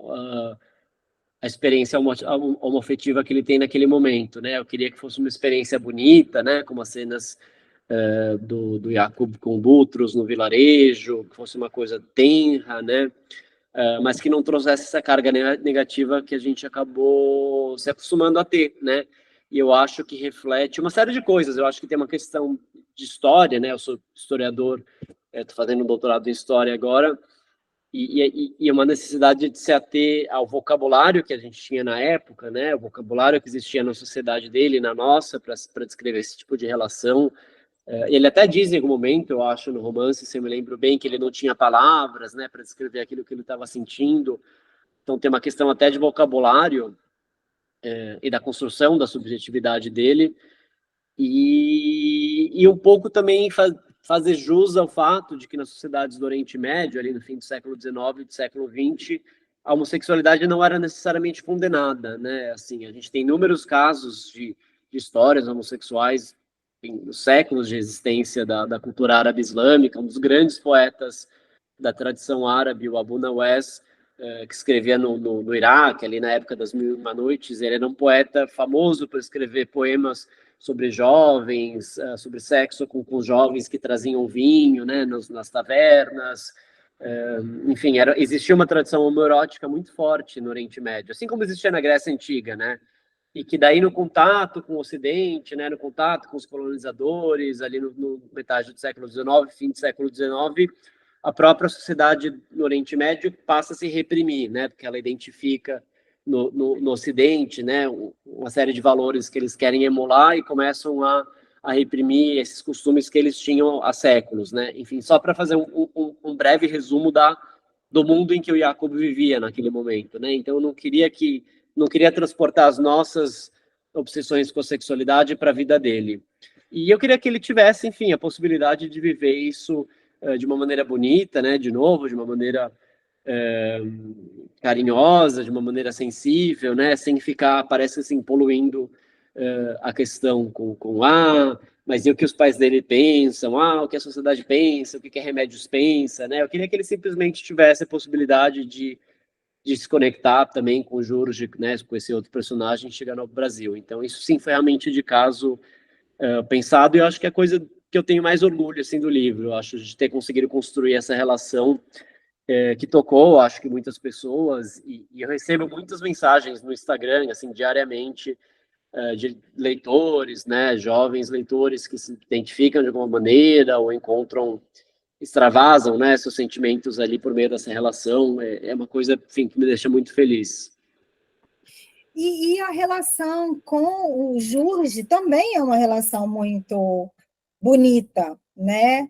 a experiência homoafetiva que ele tem naquele momento, né? Eu queria que fosse uma experiência bonita, né? Como as cenas do Yakub com Boutros no vilarejo, que fosse uma coisa tenra, né? Mas que não trouxesse essa carga negativa que a gente acabou se acostumando a ter, né? E eu acho que reflete uma série de coisas. Eu acho que tem uma questão de história, né? Eu sou historiador, estou fazendo um doutorado em história agora, e uma necessidade de se ater ao vocabulário que a gente tinha na época, né? O vocabulário que existia na sociedade dele e na nossa para descrever esse tipo de relação. Ele até diz em algum momento, eu acho, no romance, se eu me lembro bem, que ele não tinha palavras, né, para descrever aquilo que ele estava sentindo. Então tem uma questão até de vocabulário e da construção da subjetividade dele. E um pouco também fazer jus ao fato de que nas sociedades do Oriente Médio, ali no fim do século XIX e do século XX, a homossexualidade não era necessariamente condenada, né? Assim, a gente tem inúmeros casos de histórias homossexuais em séculos de existência da cultura árabe islâmica. Um dos grandes poetas da tradição árabe, o Abu Nawas, que escrevia no Iraque, ali na época das Mil e Uma Noites. Ele era um poeta famoso por escrever poemas sobre jovens, sobre sexo com jovens que traziam vinho, né, nas tavernas. Enfim, existia uma tradição homoerótica muito forte no Oriente Médio, assim como existia na Grécia Antiga, né? E que daí no contato com o Ocidente, né, no contato com os colonizadores, ali no metade do século XIX, fim do século XIX, a própria sociedade no Oriente Médio passa a se reprimir, né, porque ela identifica no Ocidente, né, uma série de valores que eles querem emular e começam a reprimir esses costumes que eles tinham há séculos, né. Enfim, só para fazer um breve resumo do mundo em que o Yakub vivia naquele momento, né. Então eu não queria transportar as nossas obsessões com a sexualidade para a vida dele. E eu queria que ele tivesse, enfim, a possibilidade de viver isso de uma maneira bonita, né, de novo, de uma maneira carinhosa, de uma maneira sensível, né, sem ficar, parece assim, poluindo a questão com mas e o que os pais dele pensam, o que a sociedade pensa, o que a Remédios pensa, né? Eu queria que ele simplesmente tivesse a possibilidade de se conectar também com o Jorge, né, com esse outro personagem, chegando ao Brasil. Então, isso sim foi realmente de caso pensado, e eu acho que é a coisa que eu tenho mais orgulho assim, do livro. Eu acho de ter conseguido construir essa relação que tocou, acho que muitas pessoas, e eu recebo muitas mensagens no Instagram, assim, diariamente, de leitores, né, jovens leitores que se identificam de alguma maneira ou encontram, extravasam, né, seus sentimentos ali por meio dessa relação. É uma coisa, enfim, que me deixa muito feliz. E a relação com o Jorge também é uma relação muito bonita, né?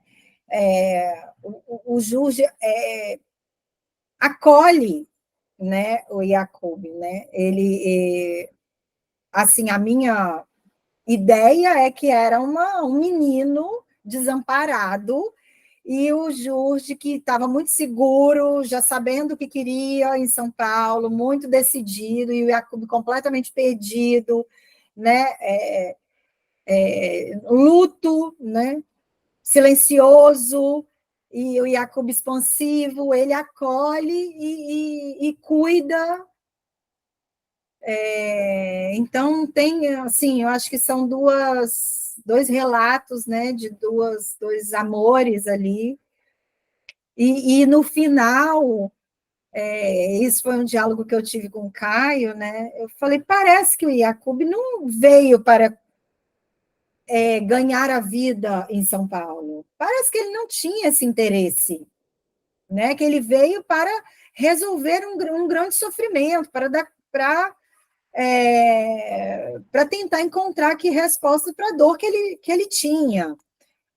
O Jorge acolhe, né, o Yakub, né? Ele, assim, a minha ideia é que era um menino desamparado e o Jorge, que estava muito seguro, já sabendo o que queria em São Paulo, muito decidido, e o Yakub completamente perdido, né? Luto, né? Silencioso, e o Yakub expansivo, ele acolhe e cuida. Então, tem, assim, eu acho que são duas dois relatos, né, de dois amores ali. E no final, isso foi um diálogo que eu tive com o Caio, né? Eu falei, parece que o Jacob não veio para ganhar a vida em São Paulo. Parece que ele não tinha esse interesse, né? Que ele veio para resolver um grande sofrimento, para tentar encontrar que resposta para a dor que ele tinha.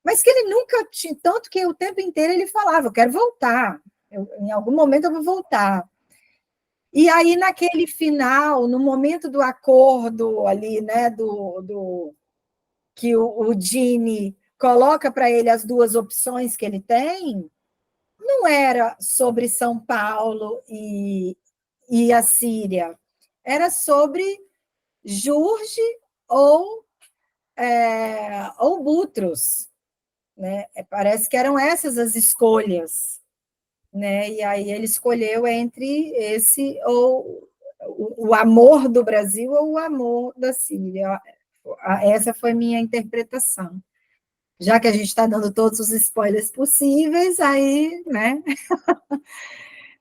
Mas que ele nunca tinha, tanto que o tempo inteiro ele falava, eu quero voltar, em algum momento eu vou voltar. E aí, naquele final, no momento do acordo ali, né, que o Jimmy coloca para ele as duas opções que ele tem, não era sobre São Paulo e a Síria, era sobre Jurge ou Butros, né? Parece que eram essas as escolhas, né? E aí ele escolheu entre esse ou o amor do Brasil ou o amor da Síria. Essa foi minha interpretação. Já que a gente está dando todos os spoilers possíveis, aí, né?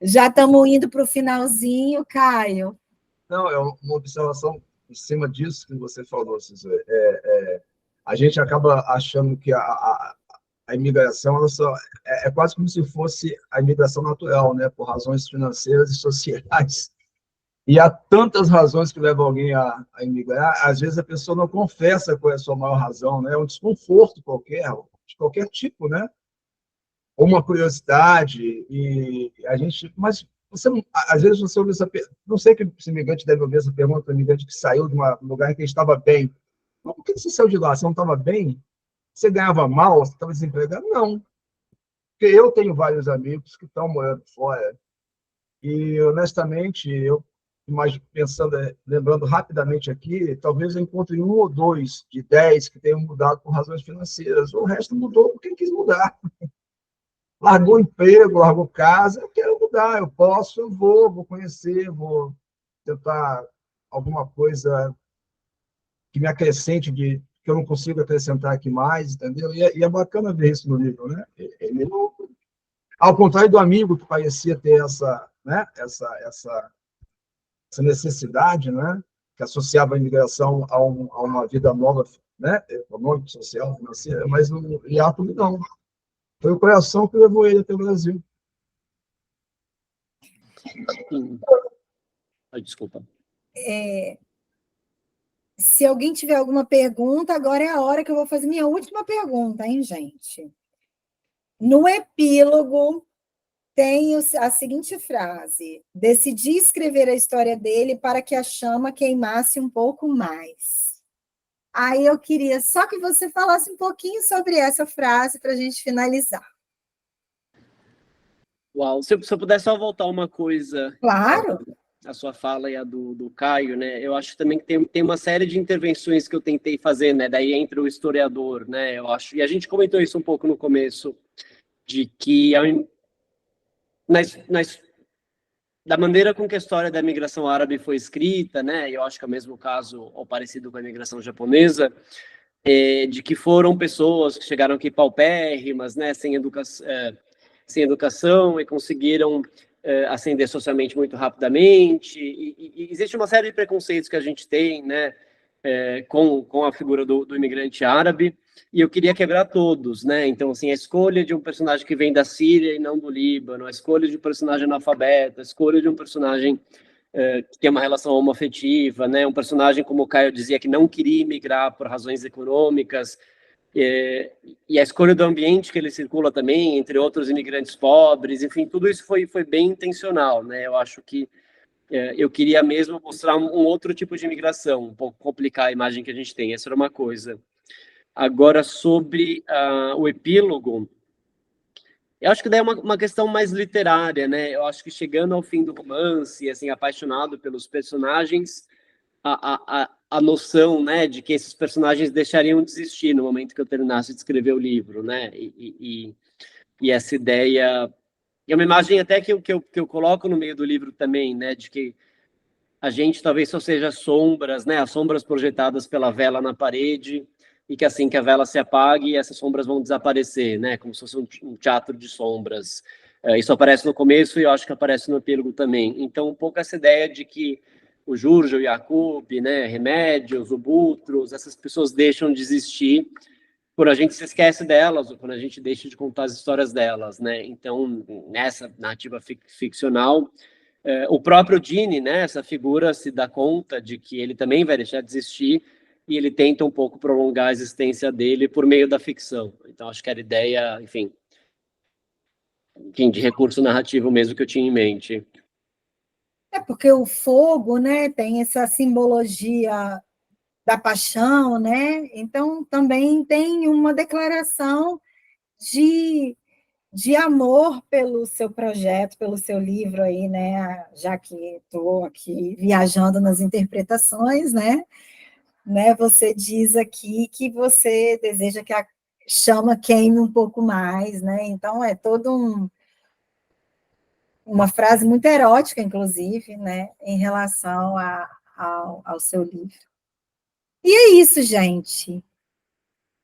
Já estamos indo para o finalzinho, Caio. Não, é uma observação em cima disso que você falou, Cisê. A gente acaba achando que a imigração ela só, é quase como se fosse a imigração natural, né? Por razões financeiras e sociais. E há tantas razões que levam alguém a imigrar, às vezes a pessoa não confessa qual é a sua maior razão, né? É um desconforto qualquer, de qualquer tipo, né? Ou uma curiosidade, e a gente... Mas você, às vezes você ouve essa pergunta, não sei que esse imigrante deve ouvir essa pergunta, o imigrante que saiu de um lugar em que estava bem. Mas por que você saiu de lá? Você não estava bem? Você ganhava mal? Você estava desempregado? Não. Porque eu tenho vários amigos que estão morando fora, e, honestamente, mas pensando, lembrando rapidamente aqui, talvez eu encontre 1 ou 2 de 10 que tenham mudado por razões financeiras. O resto mudou porque quis mudar. Largou emprego, largou casa, eu quero mudar, eu posso, eu vou conhecer, vou tentar alguma coisa que me acrescente, que eu não consigo acrescentar aqui mais, entendeu? E é bacana ver isso no livro, né? Ele não, ao contrário do amigo que parecia ter essa, né? essa necessidade, né? Que associava a imigração a uma vida nova, né? Econômica, social, financeira, mas o Jacob não. Foi o coração que levou ele até o Brasil. Desculpa. Se alguém tiver alguma pergunta, agora é a hora que eu vou fazer minha última pergunta, hein, gente? No epílogo, tem a seguinte frase: decidi escrever a história dele para que a chama queimasse um pouco mais. Aí eu queria só que você falasse um pouquinho sobre essa frase para a gente finalizar. Uau, se eu puder só voltar uma coisa... Claro. A sua fala e a do Caio, né? Eu acho também que tem uma série de intervenções que eu tentei fazer, né? Daí entra o historiador, né? Eu acho, e a gente comentou isso um pouco no começo, de que da maneira com que a história da imigração árabe foi escrita, né? Eu acho que é o mesmo caso, ou parecido com a imigração japonesa, de que foram pessoas que chegaram aqui paupérrimas, né? Sem educação e conseguiram ascender socialmente muito rapidamente, e existe uma série de preconceitos que a gente tem, né, com a figura do imigrante árabe, e eu queria quebrar todos, né? Então, assim, a escolha de um personagem que vem da Síria e não do Líbano, a escolha de um personagem analfabeto, a escolha de um personagem que tem uma relação homoafetiva, né? Um personagem, como o Caio dizia, que não queria imigrar por razões econômicas, e a escolha do ambiente que ele circula também, entre outros imigrantes pobres, enfim, tudo isso foi bem intencional, né? Eu acho que eu queria mesmo mostrar um outro tipo de imigração, um pouco complicar a imagem que a gente tem, essa era uma coisa. Agora, sobre o epílogo, eu acho que daí é uma questão mais literária, né? Eu acho que chegando ao fim do romance, assim, apaixonado pelos personagens, a noção, né, de que esses personagens deixariam de existir no momento que eu terminasse de escrever o livro, né, e essa ideia, e é uma imagem até que eu coloco no meio do livro também, né, de que a gente talvez só seja sombras, né, as sombras projetadas pela vela na parede, e que assim que a vela se apague, essas sombras vão desaparecer, né? Como se fosse um teatro de sombras. Isso aparece no começo e eu acho que aparece no epílogo também. Então, um pouco essa ideia de que o Jurja, o Jakub, né, Remédios, o Butros, essas pessoas deixam de existir quando a gente se esquece delas, ou quando a gente deixa de contar as histórias delas, né? Então, nessa narrativa ficcional, o próprio Dini, né, essa figura se dá conta de que ele também vai deixar de existir e ele tenta um pouco prolongar a existência dele por meio da ficção. Então, acho que era a ideia, enfim, de recurso narrativo mesmo que eu tinha em mente. Porque o fogo, né, tem essa simbologia da paixão, né? Então, também tem uma declaração de amor pelo seu projeto, pelo seu livro aí, né? Já que estou aqui viajando nas interpretações, né? Você diz aqui que você deseja que a chama queime um pouco mais, né? Então, é todo uma frase muito erótica, inclusive, né? Em relação ao seu livro. E é isso, gente.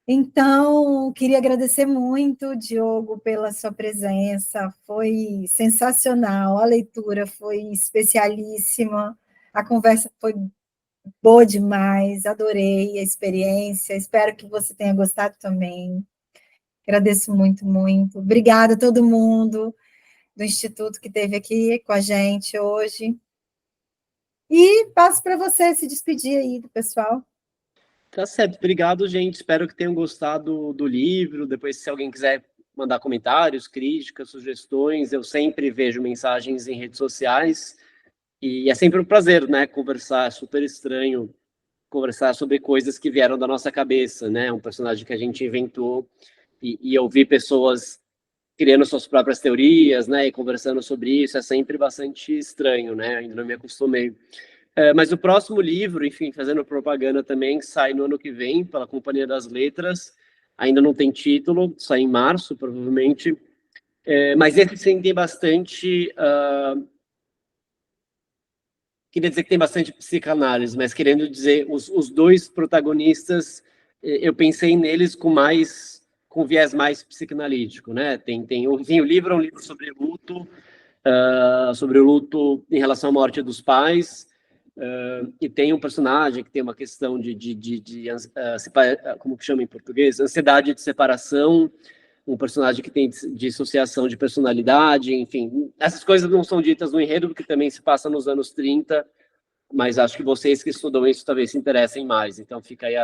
Então, queria agradecer muito, Diogo, pela sua presença, foi sensacional, a leitura foi especialíssima, a conversa foi boa demais, adorei a experiência, espero que você tenha gostado também. Agradeço muito, muito. Obrigada a todo mundo do Instituto que esteve aqui com a gente hoje. E passo para você se despedir aí do pessoal. Tá certo, obrigado, gente. Espero que tenham gostado do livro. Depois, se alguém quiser mandar comentários, críticas, sugestões, eu sempre vejo mensagens em redes sociais. E é sempre um prazer, né, conversar. É super estranho conversar sobre coisas que vieram da nossa cabeça, né? Um personagem que a gente inventou e ouvir pessoas criando suas próprias teorias, né, e conversando sobre isso é sempre bastante estranho, né? Ainda não me acostumei. Mas o próximo livro, enfim, fazendo propaganda também, sai no ano que vem pela Companhia das Letras. Ainda não tem título, sai em março, provavelmente. Mas esse sim tem bastante. Queria dizer que tem bastante psicanálise, mas querendo dizer, os dois protagonistas, eu pensei neles com viés mais psicanalítico, né? Enfim, o livro é um livro sobre o luto em relação à morte dos pais, e tem um personagem que tem uma questão como que chama em português? Ansiedade de separação, um personagem que tem dissociação de personalidade, enfim. Essas coisas não são ditas no enredo, porque também se passa nos anos 30, mas acho que vocês que estudam isso talvez se interessem mais. Então fica aí,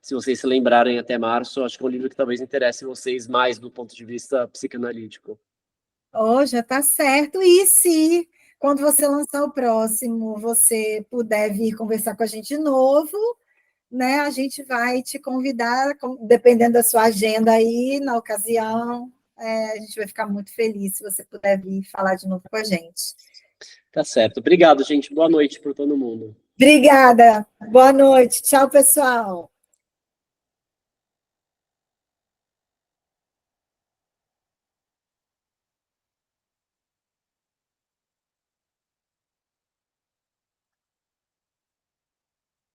se vocês se lembrarem até março, acho que é um livro que talvez interesse vocês mais do ponto de vista psicanalítico. Já está certo. E se, quando você lançar o próximo, você puder vir conversar com a gente de novo, né? A gente vai te convidar, dependendo da sua agenda aí, na ocasião, a gente vai ficar muito feliz se você puder vir falar de novo com a gente. Tá certo. Obrigado, gente. Boa noite para todo mundo. Obrigada. Boa noite. Tchau, pessoal.